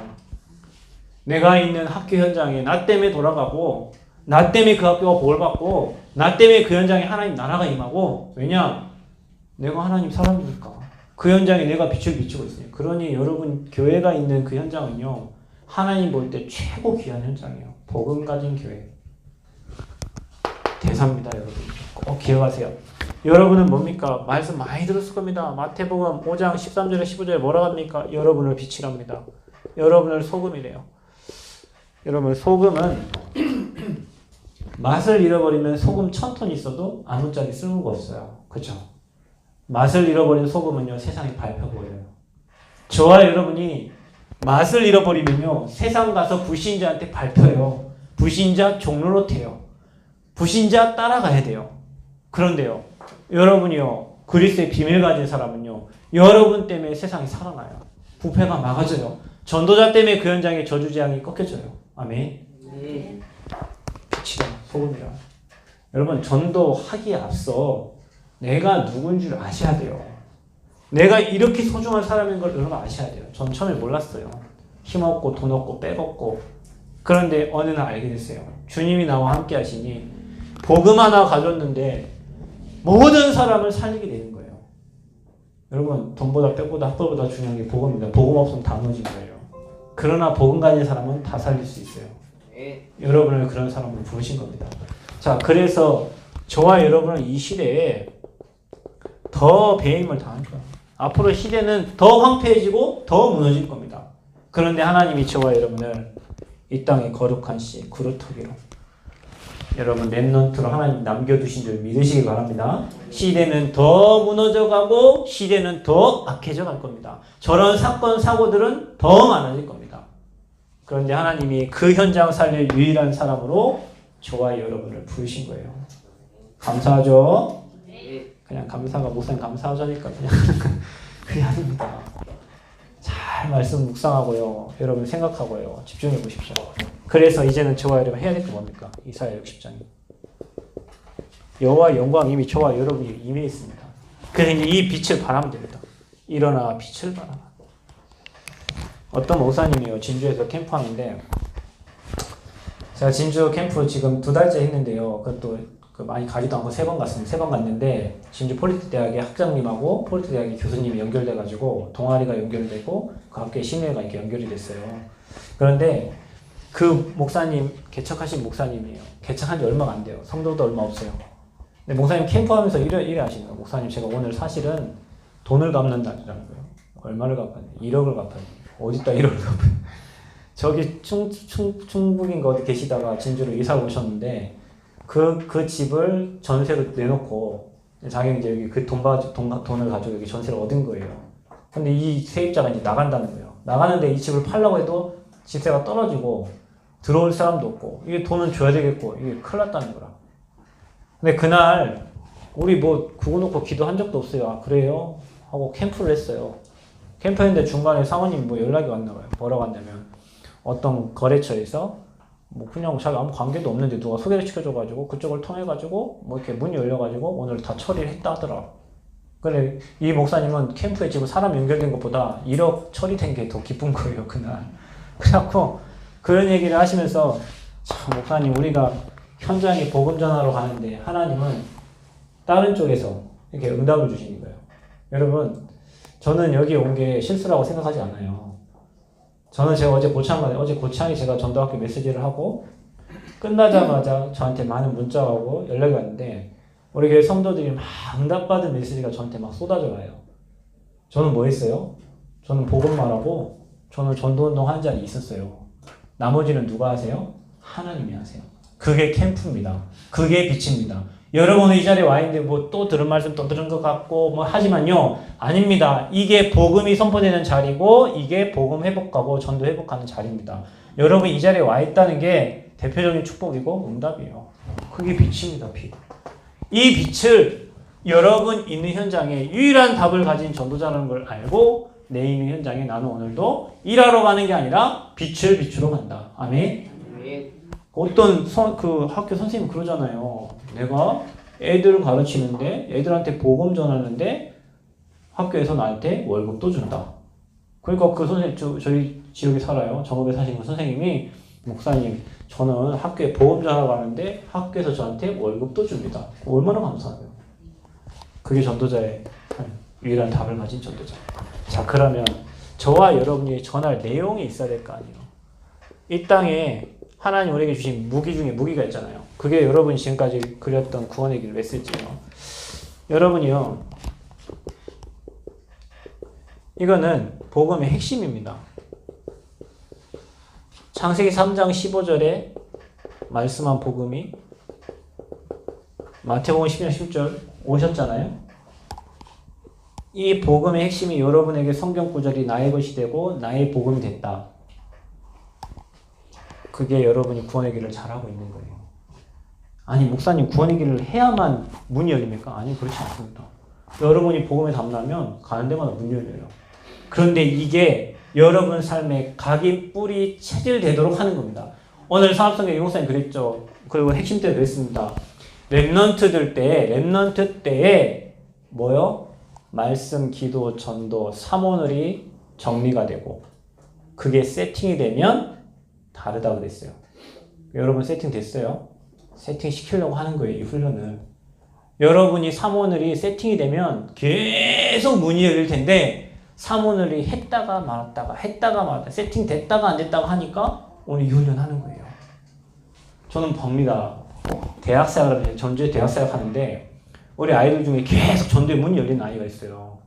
내가 있는 학교 현장에 나 때문에 돌아가고 나 때문에 그 학교가 복을 받고 나 때문에 그 현장에 하나님 나라가 임하고 왜냐? 내가 하나님 사람이니까. 그 현장에 내가 빛을 비추고 있으니. 그러니 여러분 교회가 있는 그 현장은요. 하나님 볼 때 최고 귀한 현장이에요. 복음 가진 교회. 대사입니다. 여러분. 꼭 기억하세요. 여러분은 뭡니까? 말씀 많이 들었을 겁니다. 마태복음 5장 13절에 15절에 뭐라고 합니까? 여러분을 빛이랍니다. 여러분을 소금이래요. 여러분 소금은 맛을 잃어버리면 소금 1000톤 있어도 아무짝에 쓸모가 없어요. 그렇죠? 맛을 잃어버린 소금은요 세상에 밟혀 보여요. 저와 여러분이 맛을 잃어버리면요 세상 가서 불신자한테 밟혀요. 불신자 종로로 태요. 불신자 따라가야 돼요. 그런데요 여러분이요 그리스도의 비밀 가진 사람은요 여러분 때문에 세상이 살아나요. 부패가 막아져요. 전도자 때문에 그 현장에 저주재앙이 꺾여져요. 아멘. 빛이라 소금이라. 여러분 전도하기에 앞서 내가 누군 줄 아셔야 돼요. 내가 이렇게 소중한 사람인 걸 여러분 아셔야 돼요. 전 처음에 몰랐어요. 힘없고 돈 없고 빽 없고. 그런데 어느 날 알게 됐어요. 주님이 나와 함께 하시니 복음 하나 가졌는데 모든 사람을 살리게 되는 거예요. 여러분 돈보다 빽보다 학벌보다 중요한 게 복음입니다. 복음 없으면 다 무너진 거예요. 그러나 복음 가진 사람은 다 살릴 수 있어요. 여러분을 그런 사람으로 부르신 겁니다. 자, 그래서 저와 여러분은 이 시대에 더 배임을 당할 거예요. 앞으로 시대는 더 황폐해지고 더 무너질 겁니다. 그런데 하나님이 저와 여러분을 이 땅의 거룩한 씨, 그루터기로 여러분 랩넌트로 하나님 남겨두신 줄 믿으시기 바랍니다. 시대는 더 무너져가고 시대는 더 악해져 갈 겁니다. 저런 사건 사고들은 더 많아질 겁니다. 그런데 하나님이 그 현장 살릴 유일한 사람으로 저와 여러분을 부르신 거예요. 감사하죠? 그냥 감사가 목사님 감사하자니까 그냥 그게 아닙니다. 잘 말씀 묵상하고요. 여러분 생각하고요. 집중해 보십시오. 그래서 이제는 저와 여러분 해야 될 게 뭡니까? 이사야 60장이. 여호와 영광이 이미 저와 여러분이 임해 있습니다. 그래서 이 빛을 바라면 됩니다. 일어나 빛을 바라. 어떤 목사님이요. 진주에서 캠프하는데 제가 진주 캠프 지금 2달째 했는데요. 그것도 많이 가지도 않고 3번 갔습니다. 3번 갔는데 진주 폴리트대학의 학장님하고 폴리트대학의 교수님이 연결돼가지고 동아리가 연결되고 그 학교의 심회가 이렇게 연결이 됐어요. 그런데 그 목사님 개척하신 목사님이에요. 개척한 지 얼마가 안 돼요. 성도도 얼마 없어요. 근데 목사님 캠프하면서 이래 하시는 거예요. 목사님 제가 오늘 사실은 돈을 갚는다는 거예요. 얼마를 갚아야 돼? 1억을 갚아야 돼. 어디다 1억을 갚아야 돼? 저기 충북인가 어디 계시다가 진주로 이사 오셨는데 그 집을 전세로 내놓고 자기는 이제 여기 그 돈을 가지고 여기 전세를 얻은 거예요. 근데 이 세입자가 이제 나간다는 거예요. 나가는데 이 집을 팔려고 해도 집세가 떨어지고 들어올 사람도 없고 이게 돈은 줘야 되겠고 이게 큰일 났다는 거라. 근데 그날 우리 뭐 구워놓고 기도한 적도 없어요. 아 그래요? 하고 캠프를 했어요. 캠프했는데 중간에 사모님이 뭐 연락이 왔나 봐요. 뭐라고 왔냐면 어떤 거래처에서 뭐 그냥 자기 아무 관계도 없는데 누가 소개를 시켜줘가지고 그쪽을 통해가지고 뭐 이렇게 문이 열려가지고 오늘 다 처리를 했다 하더라. 그래 이 목사님은 캠프에 지금 사람 연결된 것보다 1억 처리된 게 더 기쁜 거예요 그날. 그래갖고 그런 얘기를 하시면서 참 목사님 우리가 현장에 복음 전하러 가는데 하나님은 다른 쪽에서 이렇게 응답을 주시는 거예요. 여러분 저는 여기 온 게 실수라고 생각하지 않아요. 저는 제가 어제 고창에 제가 전도학교 메시지를 하고 끝나자마자 저한테 많은 문자가 오고 연락이 왔는데 우리 교회 성도들이 막 응답받은 메시지가 저한테 막 쏟아져 와요. 저는 뭐 했어요? 저는 복음만 하고 저는 전도운동 한 자리 있었어요. 나머지는 누가 하세요? 하나님이 하세요. 그게 캠프입니다. 그게 빛입니다. 여러분은 이 자리에 와 있는데 뭐 또 들은 말씀 또 들은 것 같고 뭐 하지만요. 아닙니다. 이게 복음이 선포되는 자리고 이게 복음 회복하고 전도 회복하는 자리입니다. 여러분 이 자리에 와 있다는 게 대표적인 축복이고 응답이에요. 그게 빛입니다. 빛. 이 빛을 여러분 있는 현장에 유일한 답을 가진 전도자라는 걸 알고 내 있는 현장에 나는 오늘도 일하러 가는 게 아니라 빛을 비추러 간다. 아멘. 어떤 그 학교 선생님 그러잖아요. 내가 애들 가르치는데 애들한테 복음 전하는데 학교에서 나한테 월급도 준다. 그러니까 그 선생님 저희 지역에 살아요. 정읍에 사시는 선생님이 목사님 저는 학교에 복음 전하러 가는데 학교에서 저한테 월급도 줍니다. 얼마나 감사해요. 그게 전도자의 유일한 답을 가진 전도자. 자 그러면 저와 여러분이 전할 내용이 있어야 될 거 아니에요. 이 땅에 하나님 우리에게 주신 무기 중에 무기가 있잖아요. 그게 여러분이 지금까지 그렸던 구원의 길 메시지예요. 여러분이요. 이거는 복음의 핵심입니다. 창세기 3장 15절에 말씀한 복음이 마태복음 10장 10절 오셨잖아요. 이 복음의 핵심이 여러분에게 성경 구절이 나의 것이 되고 나의 복음이 됐다. 그게 여러분이 구원의 길을 잘하고 있는 거예요. 아니 목사님 구원의 길을 해야만 문이 열립니까? 아니 그렇지 않습니다. 여러분이 복음에 담나면 가는 데마다 문이 열려요. 그런데 이게 여러분 삶에 각인 뿌리 체질되도록 하는 겁니다. 오늘 산업성경 이목사님 그랬죠. 그리고 핵심 때 그랬습니다. 렘넌트 때에 뭐요? 말씀, 기도, 전도, 사모늘이 정리가 되고 그게 세팅이 되면 다르다고 그랬어요. 여러분 세팅 됐어요? 세팅 시키려고 하는 거예요. 이 훈련을. 여러분이 사모늘이 세팅이 되면 계속 문이 열릴 텐데 사모늘이 했다가 말았다가 세팅 됐다가 안 됐다가 하니까 오늘 이 훈련 하는 거예요. 저는 봅니다. 대학생활을 전주에 대학생활 하는데 우리 아이들 중에 계속 전도의 문이 열린 아이가 있어요.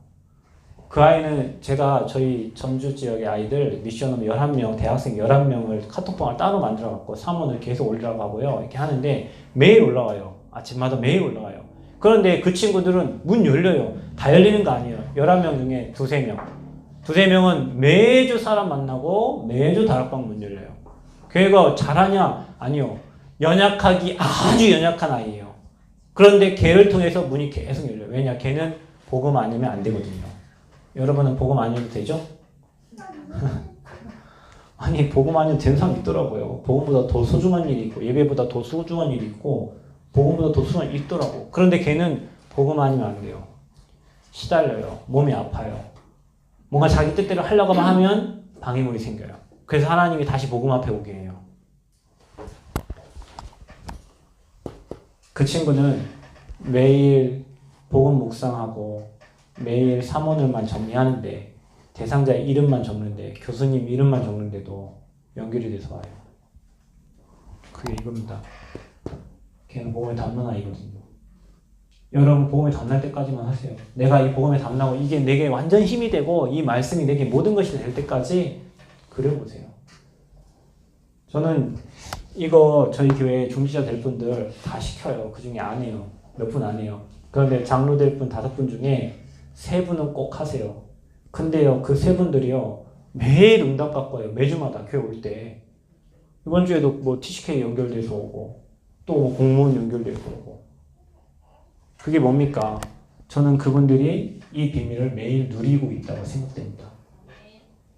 그 아이는 제가 저희 전주 지역의 아이들 미션홈 11명, 대학생 11명을 카톡방을 따로 만들어갖고 사문을 계속 올리라고 하고요. 이렇게 하는데 매일 올라와요. 아침마다 매일 올라와요. 그런데 그 친구들은 문 열려요. 다 열리는 거 아니에요. 11명 중에 두세 명은 매주 사람 만나고 매주 다락방 문 열려요. 걔가 잘하냐? 아니요. 연약하기 아주 연약한 아이예요. 그런데 걔를 통해서 문이 계속 열려요. 왜냐? 걔는 복음 아니면 안 되거든요. 여러분은 복음 아니어도 되죠? 아니 복음 아니면 되는 사람 있더라고요. 복음보다 더 소중한 일이 있고 예배보다 더 소중한 일이 있고 복음보다 더 소중한 일이 있더라고. 그런데 걔는 복음 아니면 안 돼요. 시달려요. 몸이 아파요. 뭔가 자기 뜻대로 하려고 하면 방해물이 생겨요. 그래서 하나님이 다시 복음 앞에 오게 해요. 그 친구는 매일 복음 묵상하고 매일 사모늘만 정리하는데 대상자의 이름만 적는데 교수님 이름만 적는데도 연결이 돼서 와요. 그게 이겁니다. 걔는 복음에 담는 아이거든요. 여러분 복음에 담날 때까지만 하세요. 내가 이 복음에 담나고 이게 내게 완전 힘이 되고 이 말씀이 내게 모든 것이 될 때까지 그려보세요. 저는 이거 저희 교회 중지자 될 분들 다 시켜요. 그 중에 안 해요. 몇 분 안 해요. 그런데 장로 될 분 5분 중에 3분은 꼭 하세요. 근데요, 그 3분들이요, 매일 응답 받고 와요. 매주마다 교회 올 때. 이번 주에도 뭐 TCK 연결돼서 오고, 또 뭐 공무원 연결돼서 오고. 그게 뭡니까? 저는 그분들이 이 비밀을 매일 누리고 있다고 생각됩니다.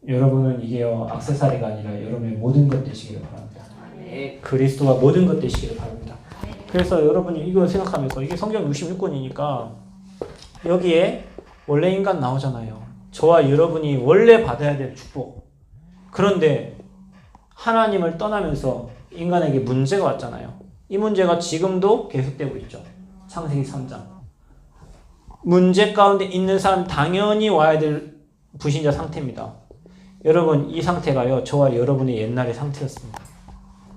여러분은 이게요, 액세서리가 아니라 여러분의 모든 것 되시기를 바랍니다. 그리스도가 모든 것 되시기를 바랍니다. 그래서 여러분이 이거 생각하면서 이게 성경 66권이니까 여기에 원래 인간 나오잖아요. 저와 여러분이 원래 받아야 될 축복. 그런데 하나님을 떠나면서 인간에게 문제가 왔잖아요. 이 문제가 지금도 계속되고 있죠. 창세기 3장. 문제 가운데 있는 사람 당연히 와야 될 불신자 상태입니다. 여러분 이 상태가요. 저와 여러분의 옛날의 상태였습니다.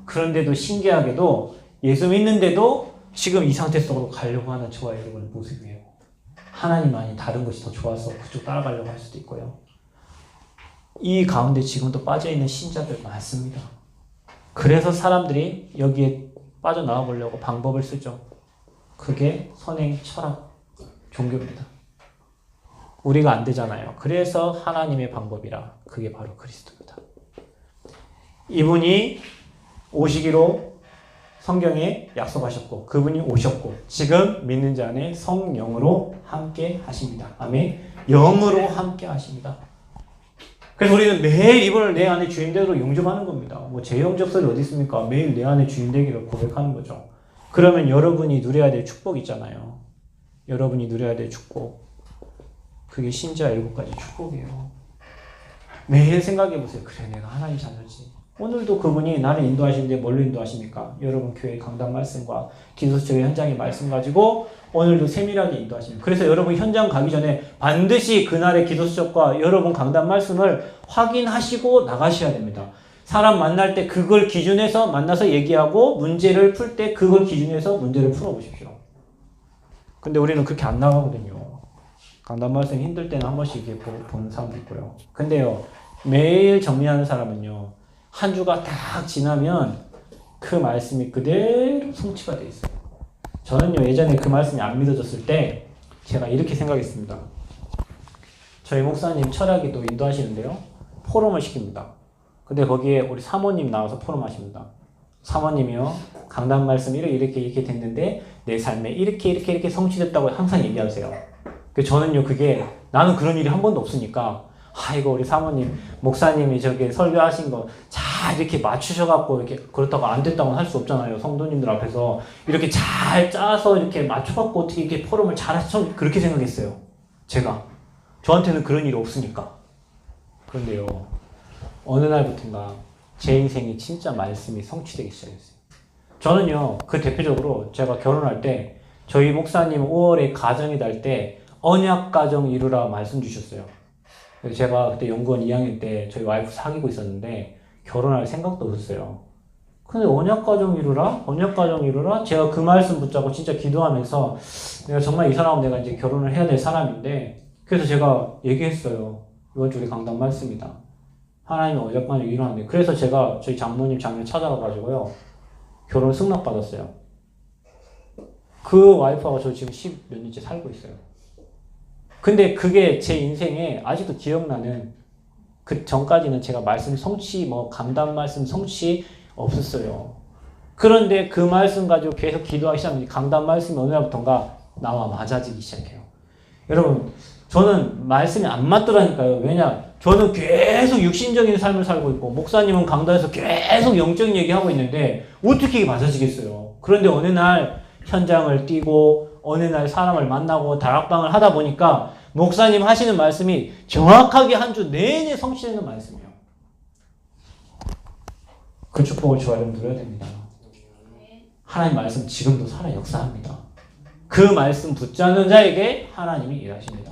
그런데도 신기하게도 예수 믿는데도 지금 이 상태 속으로 가려고 하는 저와 여러분의 모습이에요. 하나님만이 다른 것이 더 좋아서 그쪽 따라가려고 할 수도 있고요. 이 가운데 지금도 빠져있는 신자들 많습니다. 그래서 사람들이 여기에 빠져나와 보려고 방법을 쓰죠. 그게 선행, 철학, 종교입니다. 우리가 안 되잖아요. 그래서 하나님의 방법이라 그게 바로 그리스도입니다. 이분이 오시기로 성경에 약속하셨고 그분이 오셨고 지금 믿는 자 안에 성령으로 함께 하십니다. 아멘. 영으로 함께 하십니다. 그래서 우리는 매일 이분을 내 안에 주인되도록 영접하는 겁니다. 뭐 재영접설이 어디 있습니까? 매일 내 안에 주인되기를 고백하는 거죠. 그러면 여러분이 누려야 될 축복이 있잖아요. 여러분이 누려야 될 축복. 그게 신자 7가지 축복이에요. 매일 생각해 보세요. 그래, 내가 하나님 자녀지. 오늘도 그분이 나를 인도하시는데 뭘로 인도하십니까? 여러분 교회 강단 말씀과 기도처의 현장의 말씀 가지고 오늘도 세밀하게 인도하십니다. 그래서 여러분 현장 가기 전에 반드시 그날의 기도수첩과 여러분 강단 말씀을 확인하시고 나가셔야 됩니다. 사람 만날 때 그걸 기준해서 만나서 얘기하고 문제를 풀 때 그걸 기준해서 문제를 풀어보십시오. 근데 우리는 그렇게 안 나가거든요. 강단 말씀 힘들 때는 한 번씩 이렇게 보는 사람도 있고요. 근데요, 매일 정리하는 사람은요, 한 주가 딱 지나면 그 말씀이 그대로 성취가 돼 있어요. 저는요, 예전에 그 말씀이 안 믿어졌을 때 제가 이렇게 생각했습니다. 저희 목사님 철학이 또 인도하시는데요, 포럼을 시킵니다. 근데 거기에 우리 사모님 나와서 포럼 하십니다. 사모님이요, 강단 말씀 이렇게 됐는데 내 삶에 이렇게 성취됐다고 항상 얘기하세요. 저는요, 그게 나는 그런 일이 한 번도 없으니까 이거 우리 사모님, 목사님이 저기 설교하신 거 잘 이렇게 맞추셔갖고 이렇게 그렇다고 안 됐다고는 할 수 없잖아요. 성도님들 앞에서 이렇게 잘 짜서 이렇게 맞춰갖고 어떻게 이렇게 포럼을 잘 하시죠? 그렇게 생각했어요. 제가. 저한테는 그런 일이 없으니까. 그런데요, 어느 날부터인가 제 인생이 진짜 말씀이 성취되기 시작했어요. 저는요, 그 대표적으로 제가 결혼할 때 저희 목사님 5월에 가정이 날 때 언약 가정 이루라 말씀 주셨어요. 제가 그때 연구원 2학년 때 저희 와이프 사귀고 있었는데 결혼할 생각도 없었어요. 근데 언약 가정 이루라? 언약 가정 이루라? 제가 그 말씀 붙잡고 진짜 기도하면서 내가 정말 이 사람은 내가 이제 결혼을 해야 될 사람인데 그래서 제가 얘기했어요. 이번 주 우리 강단 말씀이다. 하나님의 언약 가정 이루라는데 그래서 제가 저희 장모님 작년에 찾아가가지고요. 결혼 승낙받았어요. 그 와이프하고 저 지금 10몇 년째 살고 있어요. 근데 그게 제 인생에 아직도 기억나는 그 전까지는 제가 말씀 성취, 강단 말씀 성취 없었어요. 그런데 그 말씀 가지고 계속 기도하기 시작하면 강단 말씀이 어느 날부터인가 나와 맞아지기 시작해요. 여러분, 저는 말씀이 안 맞더라니까요. 왜냐? 저는 계속 육신적인 삶을 살고 있고, 목사님은 강단에서 계속 영적인 얘기하고 있는데, 어떻게 이게 맞아지겠어요? 그런데 어느 날 현장을 뛰고, 어느 날 사람을 만나고, 다락방을 하다 보니까, 목사님 하시는 말씀이 정확하게 한 주 내내 성취되는 말씀이에요. 그 축복을 저와 여러분 누려야 됩니다. 하나님 말씀 지금도 살아 역사합니다. 그 말씀 붙잡는 자에게 하나님이 일하십니다.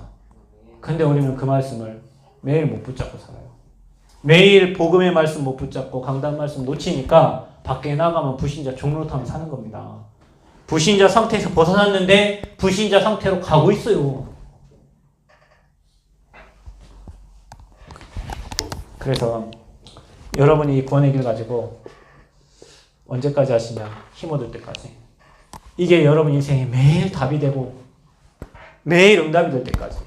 근데 우리는 그 말씀을 매일 못 붙잡고 살아요. 매일 복음의 말씀 못 붙잡고 강단 말씀 놓치니까 밖에 나가면 불신자 종로타면 사는 겁니다. 불신자 상태에서 벗어났는데 불신자 상태로 가고 있어요. 그래서 여러분이 이 구원의 길 가지고 언제까지 하시냐? 힘 얻을 때까지. 이게 여러분 인생에 매일 답이 되고 매일 응답이 될 때까지.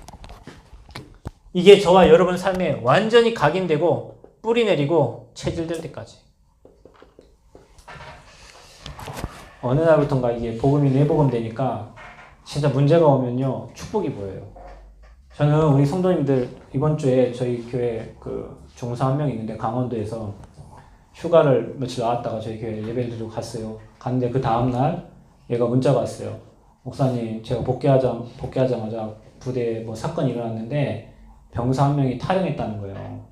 이게 저와 여러분 삶에 완전히 각인되고 뿌리 내리고 체질될 때까지. 어느 날부터인가 이게 복음이 내복음 되니까 진짜 문제가 오면요 축복이 보여요. 저는 우리 성도님들 이번 주에 저희 교회 그 종사 한 명 있는데 강원도에서 휴가를 며칠 나왔다가 저희 교회 예배를 드리고 갔어요. 갔는데 그 다음날 얘가 문자가 왔어요. 목사님, 제가 복귀하자마자 부대에 사건이 일어났는데 병사 한 명이 탈영했다는 거예요.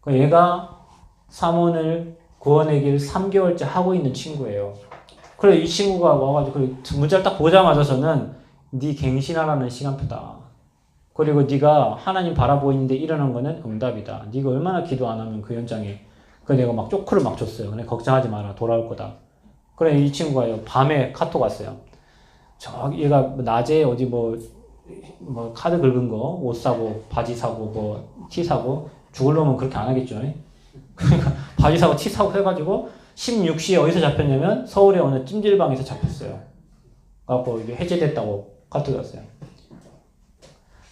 그 얘가 사모를 구원의 길 3개월째 하고 있는 친구예요. 그래서 이 친구가 와가지고 문자를 딱 보자마자 저는 네 갱신하라는 시간표다. 그리고 네가 하나님 바라보고 있는데 일어난 거는 응답이다. 네가 얼마나 기도 안 하면 그 현장에 그래서 내가 막 쪼크를 막 줬어요. 근데 걱정하지 마라. 돌아올 거다. 그래 이 친구가 밤에 카톡 왔어요. 얘가 낮에 어디 뭐 카드 긁은 거, 옷 사고, 바지 사고, 뭐 티 사고, 죽을 놈은 그렇게 안 하겠죠. 그러니까 바지 사고 티 사고 해가지고 16시에 어디서 잡혔냐면 서울의 어느 찜질방에서 잡혔어요. 그래갖고 이게 해제됐다고 카톡이 왔어요.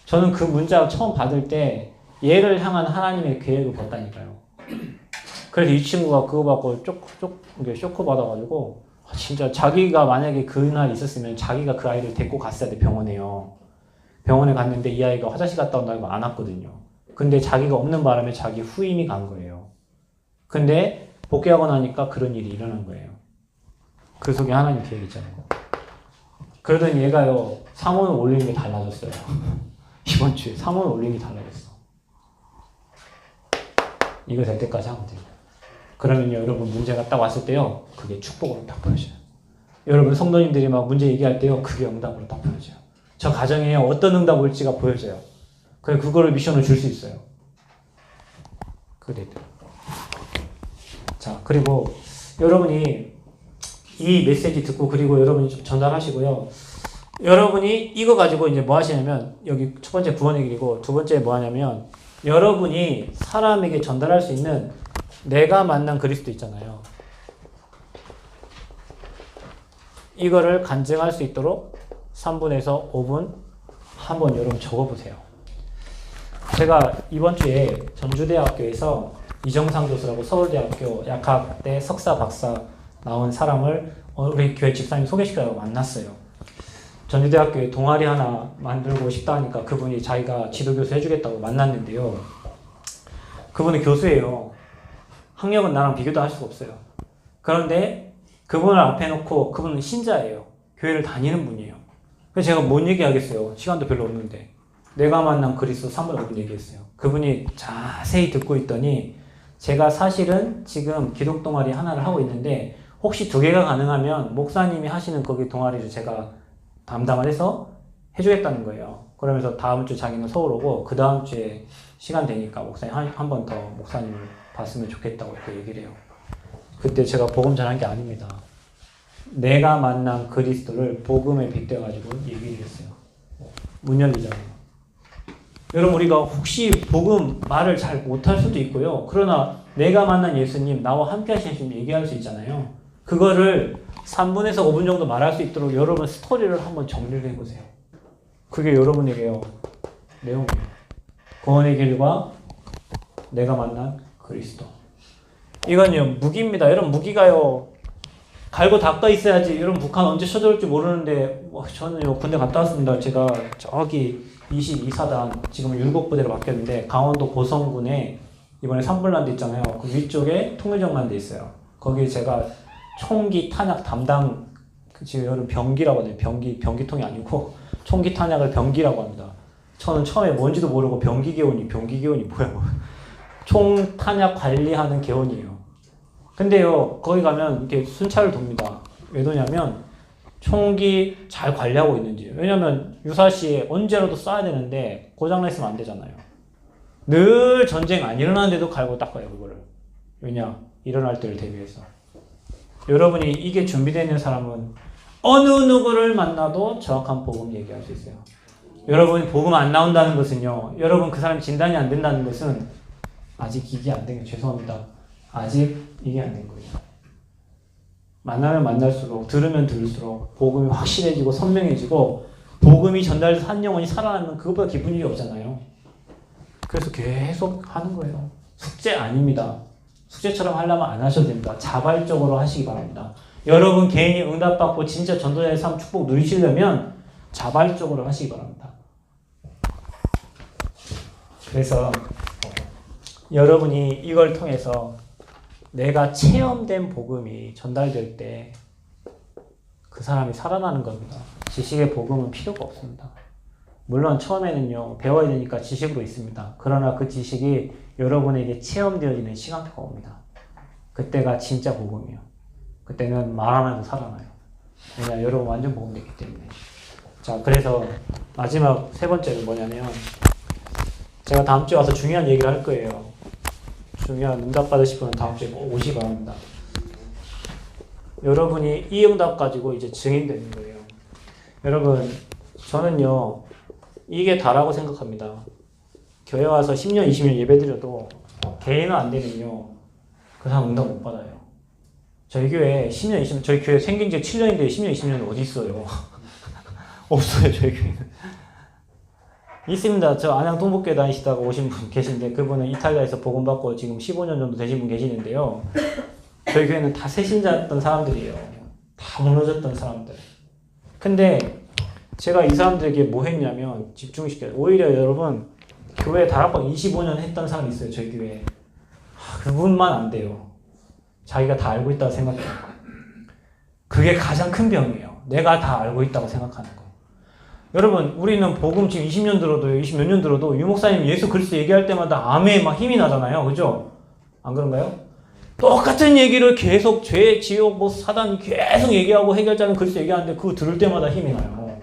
저는 그 문자 처음 받을 때 얘를 향한 하나님의 계획을 봤다니까요. 그래서 이 친구가 그거 받고 쇼크 받아가지고 진짜 자기가 만약에 그날 있었으면 자기가 그 아이를 데리고 갔어야 돼. 병원에요. 병원에 갔는데 이 아이가 화장실 갔다 온다고 안 왔거든요. 근데 자기가 없는 바람에 자기 후임이 간 거예요. 근데 복귀하고 나니까 그런 일이 일어난 거예요. 그 속에 하나님 계획이 있잖아요. 그러더니 얘가요, 상원을 올리는 게 달라졌어요. 이번 주에 상원을 올리는 게 달라졌어. 이거 될 때까지 하면 돼요. 그러면요, 여러분 문제가 딱 왔을 때요, 그게 축복으로 딱 보여져요. 여러분 성도님들이 막 문제 얘기할 때요, 그게 응답으로 딱 보여져요. 저 가정에 어떤 응답 올지가 보여져요. 그래 그거를 미션을 줄 수 있어요. 그래. 자, 그리고 여러분이 이 메시지 듣고 그리고 여러분이 좀 전달하시고요. 여러분이 이거 가지고 이제 뭐 하시냐면 여기 첫 번째 구원의 길이고 두 번째 뭐 하냐면 여러분이 사람에게 전달할 수 있는 내가 만난 그리스도 있잖아요. 이거를 간증할 수 있도록 3분에서 5분 한번 여러분 적어보세요. 제가 이번 주에 전주대학교에서 이정상 교수라고 서울대학교 약학대 석사 박사 나온 사람을 우리 교회 집사님 소개시켜서 만났어요. 전주대학교에 동아리 하나 만들고 싶다 하니까 그분이 자기가 지도교수 해주겠다고 만났는데요. 그분은 교수예요. 학력은 나랑 비교도 할 수가 없어요. 그런데 그분을 앞에 놓고 그분은 신자예요. 교회를 다니는 분이에요. 그래서 제가 뭔 얘기하겠어요. 시간도 별로 없는데. 내가 만난 그리스도 3분 5분 얘기했어요. 그분이 자세히 듣고 있더니 제가 사실은 지금 기독 동아리 하나를 하고 있는데 혹시 2개가 가능하면 목사님이 하시는 거기 동아리를 제가 담당을 해서 해주겠다는 거예요. 그러면서 다음 주 자기는 서울 오고 그 다음 주에 시간 되니까 목사님 한 번 더 목사님을 봤으면 좋겠다고 이렇게 얘기를 해요. 그때 제가 복음 전한 게 아닙니다. 내가 만난 그리스도를 복음에 빗대가지고 얘기를 했어요. 문 열리잖아요. 여러분 우리가 혹시 복음 말을 잘 못할 수도 있고요. 그러나 내가 만난 예수님, 나와 함께 하신 예수님 얘기할 수 있잖아요. 그거를 3분에서 5분 정도 말할 수 있도록 여러분 스토리를 한번 정리를 해보세요. 그게 여러분에게요. 내용이에요. 구원의 길과 내가 만난 그리스도. 이건요 무기입니다. 여러분 무기가요 갈고 닦아 있어야지. 여러분 북한 언제 쳐들을지 모르는데 저는 군대 갔다 왔습니다. 제가 저기 22사단 지금 율곡부대로 바뀌었는데 강원도 고성군에 이번에 산불난 데 있잖아요. 그 위쪽에 통일정만 데 있어요. 거기 제가 총기 탄약 담당 지금 여러분 병기라고 하거든요. 병기통이 아니고 총기 탄약을 병기라고 합니다. 저는 처음에 뭔지도 모르고 병기계원이 뭐야. 총 탄약 관리하는 계원이에요. 근데요 거기 가면 이렇게 순찰을 돕니다. 왜 도냐면 총기 잘 관리하고 있는지. 왜냐면 유사시에 언제라도 쏴야 되는데 고장나 있으면 안 되잖아요. 늘 전쟁 안 일어나는데도 갈고 닦아요 그거를. 왜냐? 일어날 때를 대비해서. 여러분이 이게 준비되어 있는 사람은 어느 누구를 만나도 정확한 복음 얘기할 수 있어요. 여러분이 복음 안 나온다는 것은요, 여러분 그 사람 진단이 안 된다는 것은 아직 이게 안 된 게 죄송합니다. 아직 이게 안 된 거예요. 만나면 만날수록 들으면 들을수록 복음이 확실해지고 선명해지고 복음이 전달돼서 한 영혼이 살아나면 그것보다 기쁜 일이 없잖아요. 그래서 계속 하는 거예요. 숙제 아닙니다. 숙제처럼 하려면 안 하셔도 됩니다. 자발적으로 하시기 바랍니다. 여러분 개인이 응답받고 진짜 전도자의 삶 축복 누리시려면 자발적으로 하시기 바랍니다. 그래서 여러분이 이걸 통해서 내가 체험된 복음이 전달될 때 그 사람이 살아나는 겁니다. 지식의 복음은 필요가 없습니다. 물론 처음에는요 배워야 되니까 지식으로 있습니다. 그러나 그 지식이 여러분에게 체험되어지는 시간표가 옵니다. 그때가 진짜 복음이에요. 그때는 말 안 해도 살아나요. 왜냐 여러분 완전 복음됐기 때문에. 자 그래서 마지막 세 번째는 뭐냐면 제가 다음 주에 와서 중요한 얘기를 할 거예요. 중요한 응답 받으실 분은 다음 주에 꼭 오시기 바랍니다. 여러분이 이 응답 가지고 이제 증인되는 거예요. 여러분, 저는요, 이게 다라고 생각합니다. 교회 와서 10년, 20년 예배 드려도 개인은 안 되면요, 그 사람 응답 못 받아요. 저희 교회 10년, 20년, 저희 교회 생긴 지 7년인데 10년, 20년은 어디 있어요? 없어요, 저희 교회는. 있습니다. 저 안양 동북교회 다니시다가 오신 분 계신데 그분은 이탈리아에서 복음 받고 지금 15년 정도 되신 분 계시는데요. 저희 교회는 다 새신자였던 사람들이에요. 다 무너졌던 사람들. 근데 제가 이 사람들에게 뭐 했냐면 집중시켜요. 오히려 여러분 교회 다락방 25년 했던 사람이 있어요. 저희 교회에. 그분만 안 돼요. 자기가 다 알고 있다고 생각해요. 그게 가장 큰 병이에요. 내가 다 알고 있다고 생각하는 거. 여러분, 우리는 복음 지금 20년 들어도, 20 몇 년 들어도 유 목사님 예수 그리스도 얘기할 때마다 아멘 막 힘이 나잖아요. 그죠? 안 그런가요? 똑같은 얘기를 계속 죄, 지옥, 뭐 사단 계속 얘기하고 해결자는 그리스도 얘기하는데 그거 들을 때마다 힘이 나요.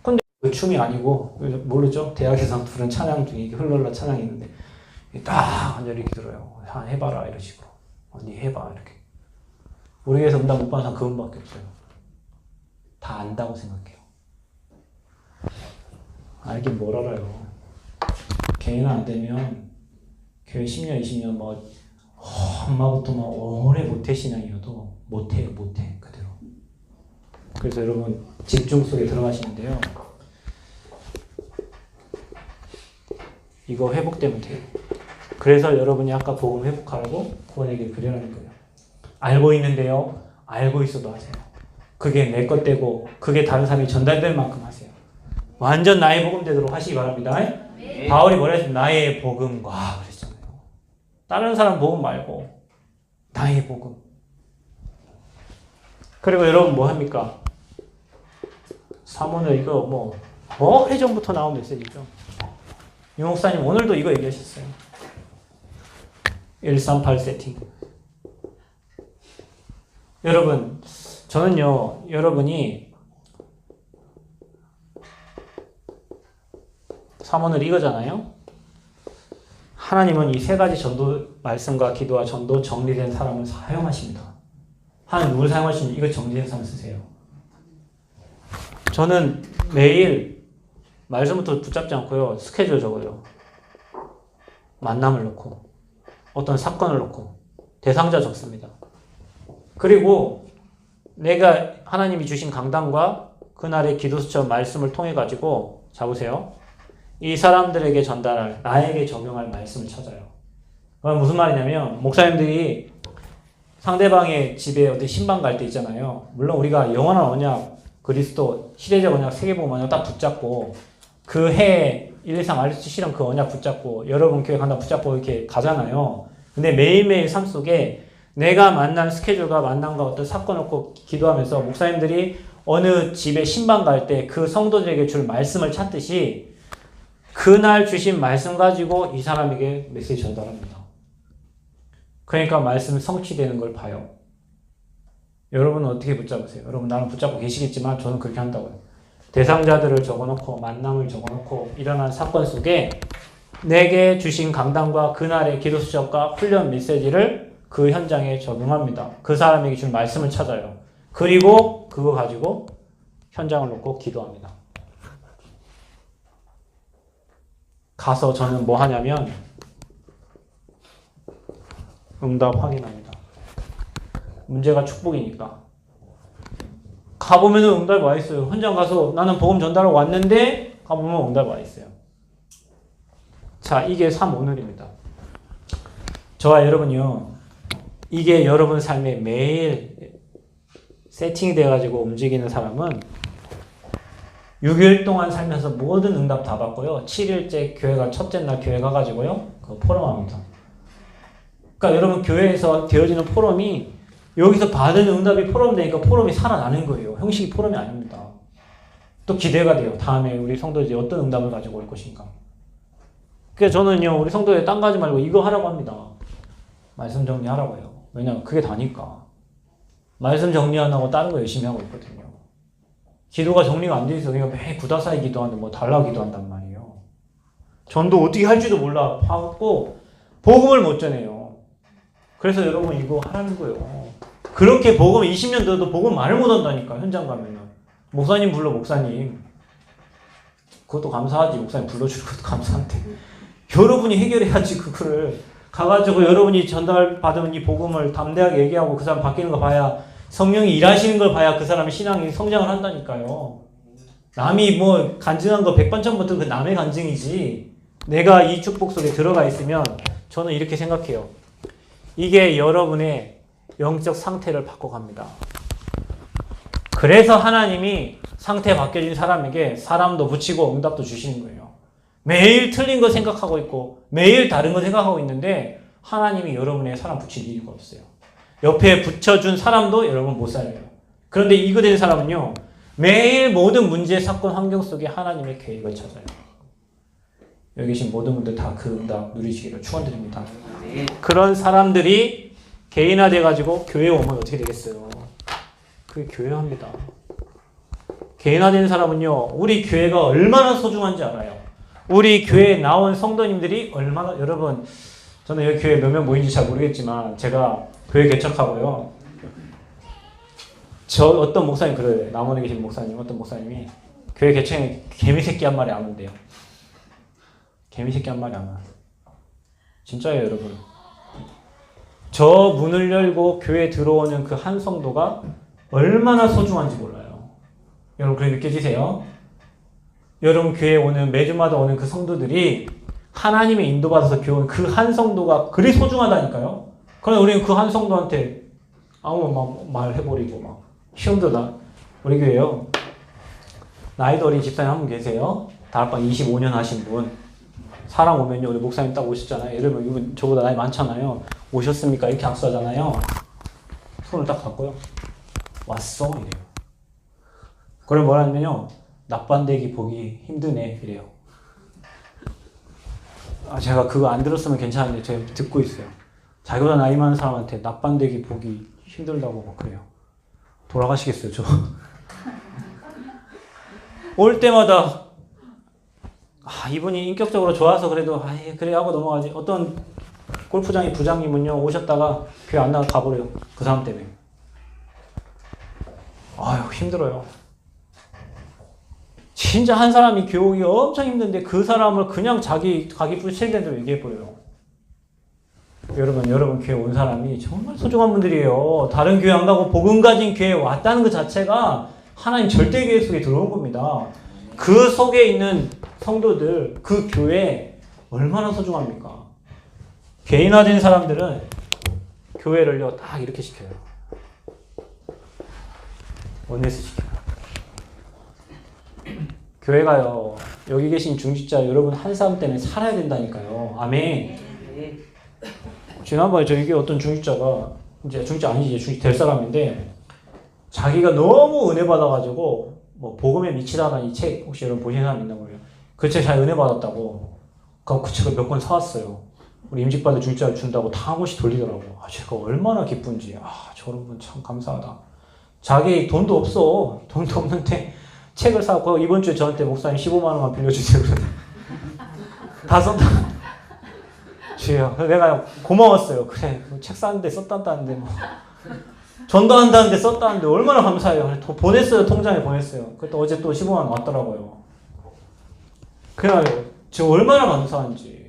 근데 그 춤이 아니고, 모르죠? 대학에서 부른 찬양 중에 흘러라 찬양이 있는데 딱 앉아 이렇게 들어요. 해봐라 이런 식으로. 니 해봐 이렇게. 우리 교회에서 응답 못 받는 사람 그분밖에 없어요. 다 안다고 생각해요. 알긴 뭘 알아요. 개인은 안 되면 교회 10년, 20년 뭐 엄마부터 막 오래 모태신앙이어도 못해요. 그대로. 그래서 여러분 집중 속에 들어가시는데요. 이거 회복되면 돼요. 그래서 여러분이 아까 복음 회복하라고 구원에게 그려라는 거예요. 알고 있는데요. 알고 있어도 하세요. 그게 내 것 되고 그게 다른 사람이 전달될 만큼 하세요. 완전 나의 복음 되도록 하시기 바랍니다. 네. 바울이 뭐라 했어요? 나의 복음과 그랬잖아요. 다른 사람 복음 말고 나의 복음. 그리고 여러분 뭐 합니까? 사모는 이거 회전부터 나온 메시지죠. 유 목사님 오늘도 이거 얘기하셨어요. 138 세팅. 여러분, 저는요, 여러분이 사모늘 이거잖아요. 하나님은 이 세 가지 전도 말씀과 기도와 전도 정리된 사람을 사용하십니다. 하나님 누굴 사용하시는지 이거 정리된 사람 쓰세요. 저는 매일 말씀부터 붙잡지 않고요. 스케줄 적어요. 만남을 넣고 어떤 사건을 넣고 대상자 적습니다. 그리고 내가 하나님이 주신 강단과 그날의 기도수첩 말씀을 통해 가지고 잡으세요. 이 사람들에게 전달할 나에게 적용할 말씀을 찾아요. 그건 무슨 말이냐면 목사님들이 상대방의 집에 어디 신방 갈 때 있잖아요. 물론 우리가 영원한 언약, 그리스도, 시대적 언약, 세계복음 언약 딱 붙잡고 그 해 123 RC 실험 그 언약 붙잡고 여러분 교회 간다 붙잡고 이렇게 가잖아요. 근데 매일매일 삶 속에 내가 만난 스케줄과 만남과 어떤 사건을 꼭 기도하면서 목사님들이 어느 집에 신방 갈 때 그 성도들에게 줄 말씀을 찾듯이 그날 주신 말씀 가지고 이 사람에게 메시지 전달합니다. 그러니까 말씀이 성취되는 걸 봐요. 여러분은 어떻게 붙잡으세요? 여러분 나는 붙잡고 계시겠지만 저는 그렇게 한다고요. 대상자들을 적어놓고 만남을 적어놓고 일어난 사건 속에 내게 주신 강단과 그날의 기도 수첩과 훈련 메시지를 그 현장에 적용합니다. 그 사람에게 준 말씀을 찾아요. 그리고 그거 가지고 현장을 놓고 기도합니다. 가서 저는 뭐 하냐면 응답 확인합니다. 문제가 축복이니까. 가보면 응답이 와 있어요. 현장 가서 나는 복음 전달하고 왔는데 가보면 응답이 와 있어요. 자, 이게 3오늘입니다. 저와 여러분이요. 이게 여러분 삶에 매일 세팅이 돼가지고 움직이는 사람은 6일 동안 살면서 모든 응답 다 받고요. 7일째 교회가 첫째 날 교회 가가지고요. 그 포럼합니다. 그러니까 여러분 교회에서 되어지는 포럼이 여기서 받은 응답이 포럼 되니까 포럼이 살아나는 거예요. 형식이 포럼이 아닙니다. 또 기대가 돼요. 다음에 우리 성도들이 어떤 응답을 가지고 올 것인가. 그래서 저는요. 우리 성도들 딴 거 하지 말고 이거 하라고 합니다. 말씀 정리하라고요. 왜냐면 그게 다니까. 말씀 정리 안 하고 다른 거 열심히 하고 있거든요. 기도가 정리가 안 돼 있어. 그러니까 매일 구다사이 기도하는데 뭐 달라고 기도한단 말이에요. 전도 어떻게 할지도 몰라. 하고 복음을 못 전해요. 그래서 여러분 이거 하라는 거예요. 그렇게 복음 20년 들어도 복음 말을 못 한다니까. 현장 가면은 목사님 불러 목사님. 그것도 감사하지. 목사님 불러주는 것도 감사한데 여러분이 해결해야지. 그거를 가가지고 여러분이 전달받은 이 복음을 담대하게 얘기하고 그 사람 바뀌는 거 봐야, 성령이 일하시는 걸 봐야 그 사람의 신앙이 성장을 한다니까요. 남이 뭐 간증한 거 백반천부터 그 남의 간증이지, 내가 이 축복 속에 들어가 있으면 저는 이렇게 생각해요. 이게 여러분의 영적 상태를 바꿔갑니다. 그래서 하나님이 상태 바뀌어진 사람에게 사람도 붙이고 응답도 주시는 거예요. 매일 틀린 거 생각하고 있고 매일 다른 거 생각하고 있는데 하나님이 여러분의 사람 붙일 이유가 없어요. 옆에 붙여준 사람도 여러분 못 살아요. 그런데 이거 된 사람은요, 매일 모든 문제, 사건, 환경 속에 하나님의 계획을 찾아요. 여기 계신 모든 분들 다 그 응답 누리시기를 축원드립니다. 그런 사람들이 개인화돼가지고 교회에 오면 어떻게 되겠어요? 그게 교회화입니다. 개인화된 사람은요, 우리 교회가 얼마나 소중한지 알아요. 우리 교회에 나온 성도님들이 얼마나, 여러분, 저는 여기 교회 몇 명 모인지 잘 모르겠지만 제가 교회 개척하고요, 저 어떤 목사님 그래요. 남원에 계신 목사님, 어떤 목사님이 교회 개척에 개미새끼 한 마리 안 온대요. 개미새끼 한 마리 안 와요. 진짜예요, 여러분. 저 문을 열고 교회에 들어오는 그 한 성도가 얼마나 소중한지 몰라요. 여러분, 그렇게 느껴지세요? 여러분, 교회에 오는, 매주마다 오는 그 성도들이 하나님의 인도받아서 교회 온 그 한 성도가 그리 소중하다니까요? 그러나 우리는 그 한 성도한테 아무 말 해버리고 막 시험도 우리 교회요, 나이도 어린 집사님 한 분 계세요. 다락방 25년 하신 분. 사람 오면요, 우리 목사님 딱 오셨잖아요. 예를 들면 이분 저보다 나이 많잖아요. 오셨습니까? 이렇게 악수하잖아요. 손을 딱 갖고요, 왔어? 이래요. 그걸 뭐라 하냐면요, 납반대기 보기 힘드네 이래요. 제가 그거 안 들었으면 괜찮은데 제가 듣고 있어요. 자기보다 나이 많은 사람한테 납반대기 보기 힘들다고 막 그래요. 돌아가시겠어요, 저. 올 때마다 이분이 인격적으로 좋아서 그래도 그래 하고 넘어가지. 어떤 골프장의 부장님은요, 오셨다가 교회 안 나가 가버려요. 그 사람 때문에. 힘들어요. 진짜 한 사람이 교육이 엄청 힘든데 그 사람을 그냥 자기 부실된 대로 얘기해버려요. 여러분 교회 온 사람이 정말 소중한 분들이에요. 다른 교회 안 가고 복음 가진 교회에 왔다는 것 자체가 하나님 절대 계획 속에 들어온 겁니다. 그 속에 있는 성도들, 그 교회 얼마나 소중합니까? 개인화된 사람들은 교회를요, 딱 이렇게 시켜요. 원네스 시켜요. 교회가요, 여기 계신 중직자 여러분 한 사람 때문에 살아야 된다니까요. 아멘. 지난번에 저희 교회 어떤 중직자가, 이제 중직자 아니지, 이제 중직 될 사람인데, 자기가 너무 은혜 받아가지고 뭐 복음에 미치다라는 이 책 혹시 여러분 보신 사람 있나 모르겠어요. 그 책 잘 은혜 받았다고 그 책을 몇 권 사왔어요. 우리 임직받은 중직자를 준다고 다 한 번씩 돌리더라고. 제가 얼마나 기쁜지. 저런 분 참 감사하다. 자기 돈도 없어. 돈도 없는데 책을 사고 이번 주에 저한테 목사님 15만 원만 빌려주세요. 다 썼다. 주여. 내가 고마웠어요. 그래, 책 샀는데 썼단다는데 뭐 전도한다는데 썼다는데 얼마나 감사해요. 보냈어요. 통장에 보냈어요. 그때 어제 또 15만 원 왔더라고요. 그래요. 저 얼마나 감사한지.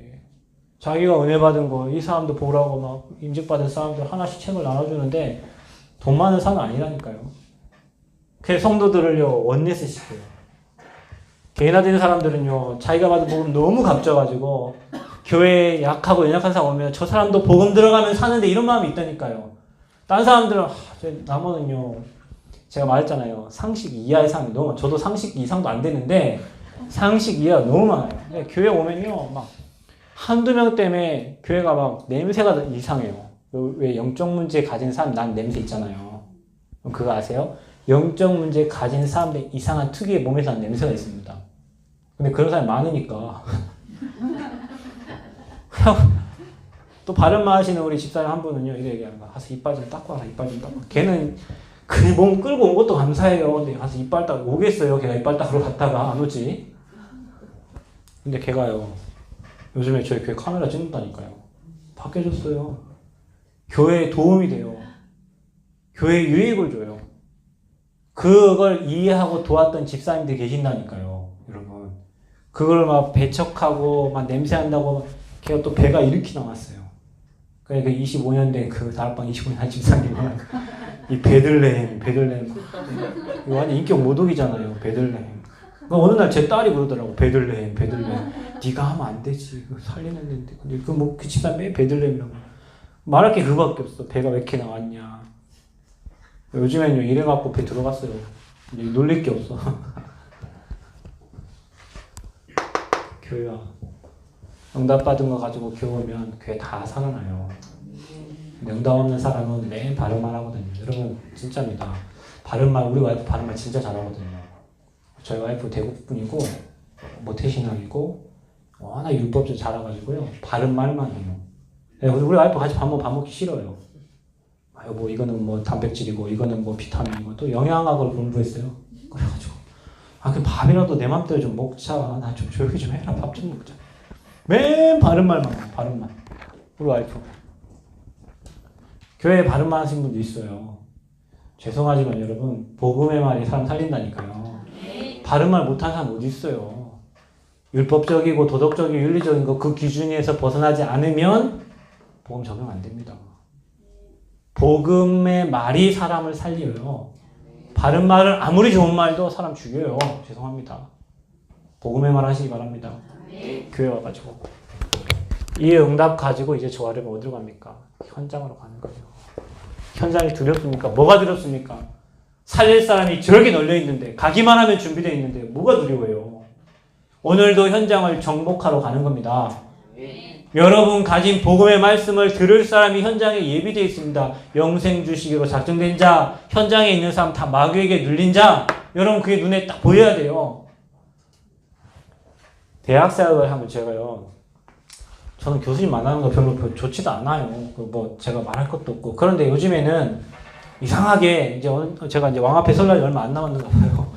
자기가 은혜 받은 거 이 사람도 보라고 막 임직받은 사람들 하나씩 책을 나눠주는데 돈 많은 사람 아니라니까요. 그 성도들을요, 원네스 시켜요. 개인화된 사람들은요, 자기가 받은 복음 너무 값져가지고 교회에 약하고 연약한 사람 오면 저 사람도 복음 들어가면 사는데 이런 마음이 있다니까요. 딴 사람들은 남원은요, 제가 말했잖아요. 상식 이하의 사람이 너무 많아요. 저도 상식 이상도 안 되는데 상식 이하가 너무 많아요. 근데 교회 오면요, 막 한두 명 때문에 교회가 막 냄새가 이상해요. 왜 영적 문제 가진 사람 난 냄새 있잖아요. 그거 아세요? 영적 문제 가진 사람들 이상한 특유의 몸에서 나는 냄새가 있습니다. 근데 그런 사람이 많으니까. 또 바른말 하시는 우리 집사님 한 분은요, 이렇게 얘기하는 거야. 가서 이빨 좀 닦고 와라, 이빨 좀 닦고. 걔는 그 몸 끌고 온 것도 감사해요. 근데 가서 이빨 닦고 오겠어요. 걔가 이빨 닦으러 갔다가 안 오지. 근데 걔가요, 요즘에 저희 교회 카메라 찍는다니까요. 바뀌어졌어요. 교회에 도움이 돼요. 교회에 유익을 줘요. 그걸 이해하고 도왔던 집사님들이 계신다니까요, 여러분. 그걸 막 배척하고 막 냄새한다고 걔가 또 배가 이렇게 나왔어요. 그러니까 25년 된 그 다락방 25년 한 집사님은 이 베들레헴 이거 완전 인격 모독이잖아요, 베들레헴. 어느 날 제 딸이 그러더라고, 베들레헴. 네가 하면 안 되지, 그거 살리는 데인데. 근데 그 집사님 왜 베들레헴이라고. 말할 게 그거밖에 없어. 배가 왜 이렇게 나왔냐. 요즘에는 이래갖고 배 들어갔어요. 이제 놀릴 게 없어. 교회와 응답받은 거 가지고 교회 오면 교회 다 살아나요. 근데 응답 없는 사람은 매일 바른말 하거든요. 여러분 진짜입니다. 바른말, 우리 와이프 바른말 진짜 잘하거든요. 저희 와이프 대구분이고 모태신앙이고 워낙 율법도 잘해가지고요. 바른말만 해요. 우리 와이프 같이 밥 먹기 싫어요. 뭐 이거는 뭐 단백질이고 이거는 뭐 비타민이고 또 영양학을 공부했어요. 그래가지고 그 밥이라도 내 맘대로 좀 먹자. 나 좀 조용히 좀 해라. 밥 좀 먹자. 맨 바른말만 해요. 바른말. 우리 와이프. 교회에 바른말 하신 분도 있어요. 죄송하지만 여러분 복음의 말이 사람 살린다니까요. 바른말 못하는 사람 어디 있어요. 율법적이고 도덕적이고 윤리적인 거 그 기준에서 벗어나지 않으면 복음 적용 안 됩니다. 복음의 말이 사람을 살려요. 바른 말은 아무리 좋은 말도 사람 죽여요. 죄송합니다. 복음의 말 하시기 바랍니다. 교회 와가지고 이 응답 가지고 이제 저와 여러분 어디로 갑니까? 현장으로 가는 거예요. 현장이 두렵습니까? 뭐가 두렵습니까? 살릴 사람이 저렇게 널려 있는데 가기만 하면 준비되어 있는데 뭐가 두려워요? 오늘도 현장을 정복하러 가는 겁니다. 여러분 가진 복음의 말씀을 들을 사람이 현장에 예비되어 있습니다. 영생 주시기로 작정된 자, 현장에 있는 사람 다 마귀에게 눌린 자, 여러분 그게 눈에 딱 보여야 돼요. 대학생활을 하면 제가요, 저는 교수님 만나는 거 별로 좋지도 않아요. 뭐 제가 말할 것도 없고. 그런데 요즘에는 이상하게 제가 이제 왕 앞에 설 날이 얼마 안 남았는가 봐요.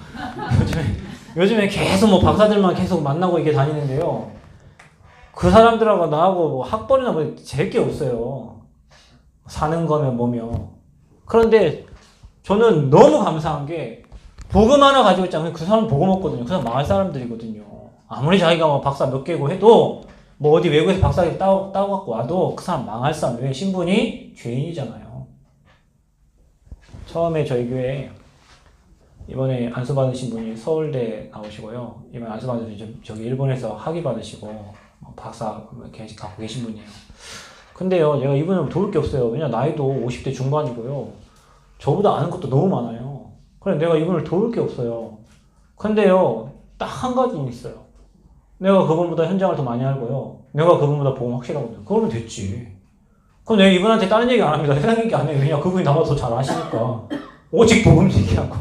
요즘에 계속 뭐 박사들만 계속 만나고 이게 다니는데요. 그 사람들하고 나하고 뭐 학벌이나 뭐 잴 게 없어요. 사는 거며 뭐며. 그런데 저는 너무 감사한 게 복음 하나 가지고 있잖아요. 그 사람 복음 없거든요. 그 사람 망할 사람들이거든요. 아무리 자기가 뭐 박사 몇 개고 해도 뭐 어디 외국에서 박사학위 따고 갖고 와도 그 사람 망할 사람. 왜? 신분이 죄인이잖아요. 처음에 저희 교회에 이번에 안수 받으신 분이 서울대 나오시고요. 이번에 안수 받으신 분이 저기 일본에서 학위 받으시고 박사 갖고 계신 분이에요. 근데요, 제가 이분은 도울 게 없어요. 왜냐 나이도 50대 중반이고요. 저보다 아는 것도 너무 많아요. 그래 내가 이분을 도울 게 없어요. 근데요, 딱 한 가지는 있어요. 내가 그분보다 현장을 더 많이 알고요. 내가 그분보다 복음 확실하거든요. 그러면 됐지. 그럼 내가 이분한테 다른 얘기 안 합니다. 세상 얘기 안 해요. 왜냐 그분이 나보다 더 잘 아시니까. 오직 복음 얘기하고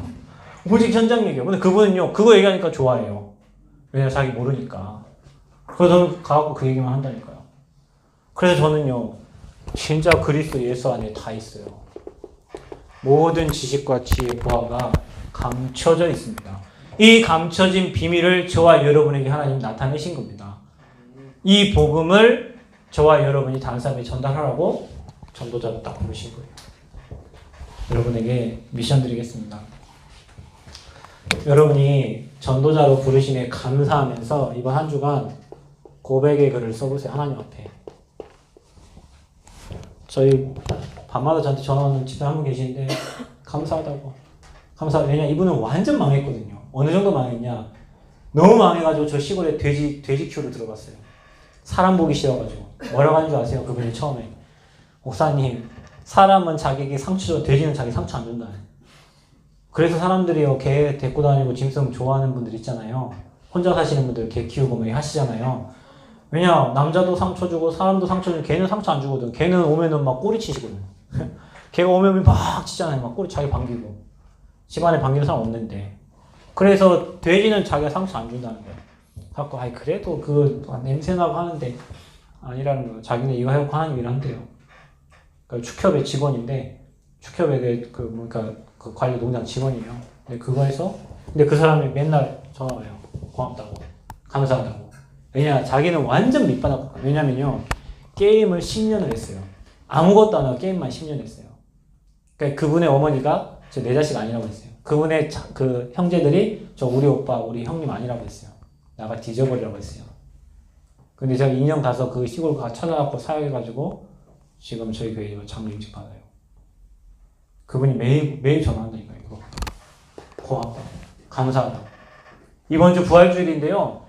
오직 현장 얘기하고. 근데 그분은요, 그거 얘기하니까 좋아해요. 왜냐 자기 모르니까. 그래서 저는 가갖고 그 얘기만 한다니까요. 그래서 저는요, 진짜 그리스도 예수 안에 다 있어요. 모든 지식과 지혜, 보화가 감춰져 있습니다. 이 감춰진 비밀을 저와 여러분에게 하나님 나타내신 겁니다. 이 복음을 저와 여러분이 다른 사람에게 전달하라고 전도자로 딱 부르신 거예요. 여러분에게 미션 드리겠습니다. 여러분이 전도자로 부르심에 감사하면서 이번 한 주간 고백의 글을 써보세요. 하나님 앞에. 저희 밤마다 저한테 전화 오는 집에 한 분 계시는데 감사하다고. 왜냐 이분은 완전 망했거든요. 어느 정도 망했냐. 너무 망해가지고 저 시골에 돼지 키우러 들어갔어요. 사람 보기 싫어가지고. 뭐라고 하는 줄 아세요? 그분이 처음에. 목사님, 사람은 자기에게 상처 줘, 돼지는 자기 상처 안 준다. 그래서 사람들이요, 개 데리고 다니고 짐승 좋아하는 분들 있잖아요. 혼자 사시는 분들 개 키우고 뭐 하시잖아요. 왜냐, 남자도 상처 주고 사람도 상처 주고 걔는 상처 안 주거든. 걔는 오면은 막 꼬리 치시거든. 걔가 오면 막 치잖아요. 막 꼬리 자기 반기고. 집안에 반기는 사람 없는데. 그래서 돼지는 자기가 상처 안 준다는 거예요. 갖고 그래도 냄새나고 하는데 아니라는 거예요. 자기는 이거 해놓고 하나님 일한대요. 그러니까 축협의 직원인데 축협의 그 관리 농장 직원이에요. 근데 근데 그 사람이 맨날 전화 와요. 고맙다고, 감사하다고. 왜냐, 자기는 완전 밑바닥. 왜냐면요, 게임을 10년을 했어요. 아무것도 안 하고 게임만 10년 했어요. 그러니까 그분의 어머니가 저 내 자식 아니라고 했어요. 그분의 그 형제들이 저 우리 오빠, 우리 형님 아니라고 했어요. 나가 뒤져버리라고 했어요. 근데 제가 2년 가서 그 시골 찾아갖고 사역해가지고 지금 저희 교회에 장로 임직 받아요. 그분이 매일 전화한다니까요. 이거 고맙다, 감사하다. 이번 주 부활주일인데요.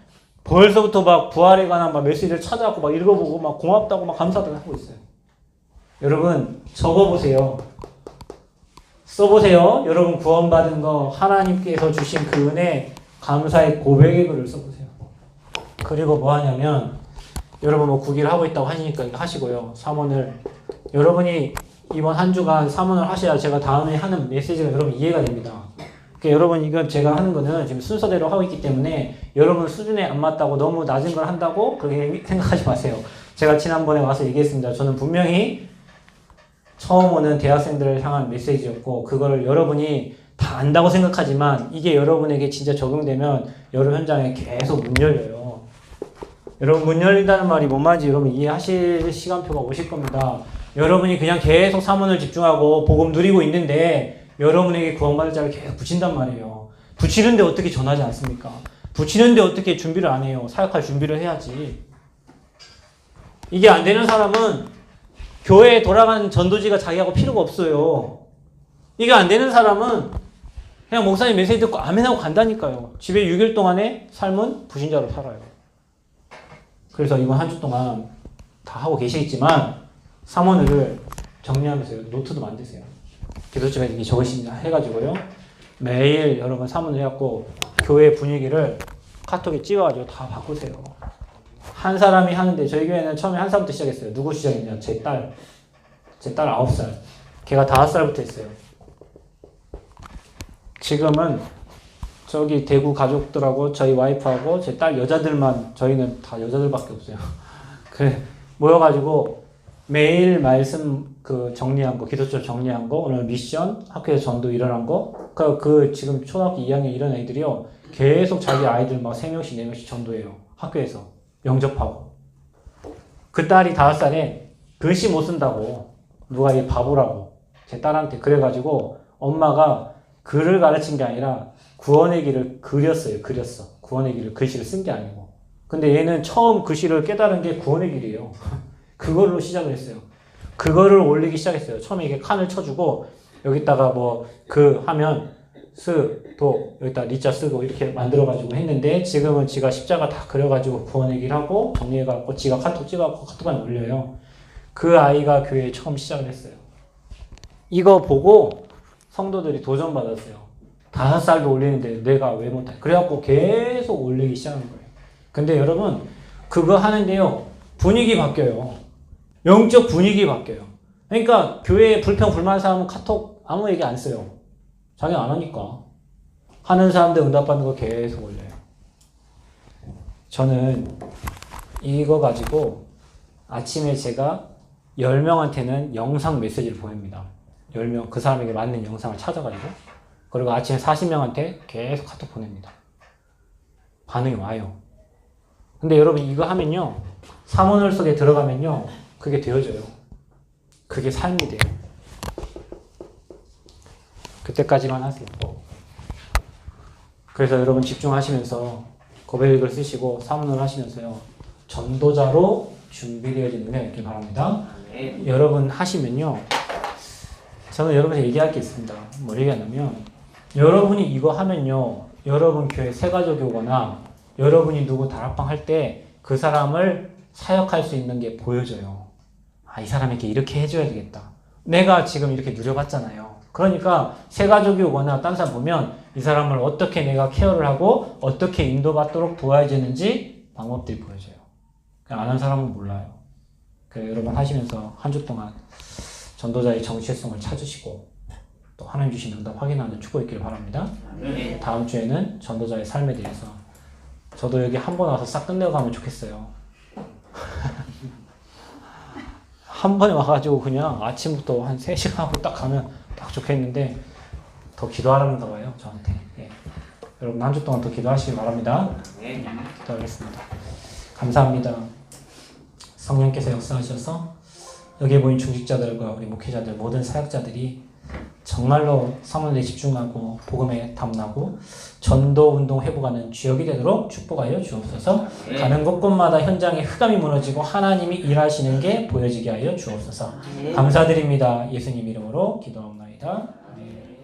벌써부터 막 부활에 관한 막 메시지를 찾아갖고 막 읽어보고 막 고맙다고 막 감사하다고 하고 있어요. 여러분 적어보세요. 써보세요. 여러분 구원받은 거 하나님께서 주신 그 은혜 감사의 고백의 글을 써보세요. 그리고 뭐 하냐면 여러분 뭐 국기를 하고 있다고 하시니까 이거 하시고요. 삼원을 여러분이 이번 한 주간 삼원을 하셔야 제가 다음에 하는 메시지가 여러분 이해가 됩니다. 그러니까 여러분 이건 제가 하는 거는 지금 순서대로 하고 있기 때문에 여러분 수준에 안 맞다고 너무 낮은 걸 한다고 그렇게 생각하지 마세요. 제가 지난번에 와서 얘기했습니다. 저는 분명히 처음 오는 대학생들을 향한 메시지였고 그거를 여러분이 다 안다고 생각하지만 이게 여러분에게 진짜 적용되면 여러분 현장에 계속 문 열려요. 여러분 문 열린다는 말이 뭔 말인지 여러분 이해하실 시간표가 오실 겁니다. 여러분이 그냥 계속 사문을 집중하고 복음 누리고 있는데 여러분에게 구원받을 자를 계속 붙인단 말이에요. 붙이는데 어떻게 전하지 않습니까? 붙이는데 어떻게 준비를 안 해요? 사역할 준비를 해야지. 이게 안 되는 사람은 교회에 돌아가는 전도지가 자기하고 필요가 없어요. 이게 안 되는 사람은 그냥 목사님 메시지 듣고 아멘하고 간다니까요. 집에 6일 동안의 삶은 불신자로 살아요. 그래서 이번 한 주 동안 다 하고 계시겠지만 삼원을 정리하면서 노트도 만드세요. 기도집에 이렇게 적으시냐 해가지고요. 매일 여러분 삼원을 해갖고 교회 분위기를 카톡에 찍어가지고 다 바꾸세요. 한 사람이 하는데 저희 교회는 처음에 한 사람부터 시작했어요. 누구 시작했냐? 제 딸 9살. 걔가 5살부터 했어요. 지금은 저기 대구 가족들하고 저희 와이프하고 제 딸 여자들만 저희는 다 여자들밖에 없어요. 그래 모여가지고 매일 말씀 그 정리한 거, 기도처 정리한 거, 오늘 미션, 학교에서 전도 일어난 거, 그 지금 초등학교 2학년 이런 애들이요 계속 자기 아이들 막 3명씩 4명씩 전도해요. 학교에서 영접하고. 그 딸이 5살에 글씨 못 쓴다고 누가 이 바보라고 제 딸한테 그래가지고 엄마가 글을 가르친 게 아니라 구원의 길을 그렸어. 구원의 길을 글씨를 쓴 게 아니고. 근데 얘는 처음 글씨를 깨달은 게 구원의 길이에요. 그걸로 시작을 했어요. 그거를 올리기 시작했어요. 처음에 이게 칸을 쳐주고 여기다가 뭐 그 하면 도 여기다 리자 쓰고 이렇게 만들어가지고 했는데 지금은 지가 십자가 다 그려가지고 구원의 길 하고 정리해갖고 지가 카톡 찍어갖고 카톡에 올려요. 그 아이가 교회에 처음 시작을 했어요. 이거 보고 성도들이 도전받았어요. 5살도 올리는데 내가 왜 못해? 그래갖고 계속 올리기 시작한 거예요. 근데 여러분 그거 하는데요 분위기 바뀌어요. 영적 분위기 바뀌어요. 그러니까 교회에 불평 불만 사람은 카톡 아무 얘기 안 써요. 자기 안 하니까. 하는 사람들 응답받는 거 계속 올려요. 저는 이거 가지고 아침에 제가 10명한테는 영상 메시지를 보냅니다. 10명 그 사람에게 맞는 영상을 찾아가지고 그리고 아침에 40명한테 계속 카톡 보냅니다. 반응이 와요. 근데 여러분 이거 하면요 사문을 속에 들어가면요 그게 되어져요. 그게 삶이 돼요. 그때까지만 하세요. 그래서 여러분 집중하시면서 고백을 쓰시고 사문을 하시면서요 전도자로 준비되어지는 게 있길 바랍니다. 여러분 하시면요 저는 여러분한테 얘기할 게 있습니다. 뭘 얘기하냐면 여러분이 이거 하면요 여러분 교회 새가족이 오거나 여러분이 누구 다락방 할 때 그 사람을 사역할 수 있는 게 보여져요. 아, 이 사람에게 이렇게 해줘야 되겠다. 내가 지금 이렇게 누려봤잖아요. 그러니까 새가족이 오거나 딴 사람 보면 이 사람을 어떻게 내가 케어를 하고 어떻게 인도받도록 도와야 되는지 방법들이 보여져요. 안 한 사람은 몰라요. 그래서 여러분 하시면서 한 주 동안 전도자의 정체성을 찾으시고 또 하나님 주신 응답 확인하는 축복 있기를 바랍니다. 다음 주에는 전도자의 삶에 대해서 저도 여기 한 번 와서 싹 끝내고 가면 좋겠어요. 한 번에 와가지고 그냥 아침부터 한 3시간 하고 딱 가면 딱 좋겠는데 더 기도하라는가 봐요 저한테. 예. 여러분 한 주 동안 더 기도하시기 바랍니다. 기도하겠습니다. 감사합니다. 성령께서 역사하셔서 여기에 모인 중직자들과 우리 목회자들 모든 사역자들이 정말로 사모님에 집중하고 복음에 담나고 전도 운동 회복하는 주역이 되도록 축복하여 주옵소서. 가는 곳곳마다 현장에 흑암이 무너지고 하나님이 일하시는 게 보여지게 하여 주옵소서. 감사드립니다. 예수님 이름으로 기도하옵나이다. 아멘.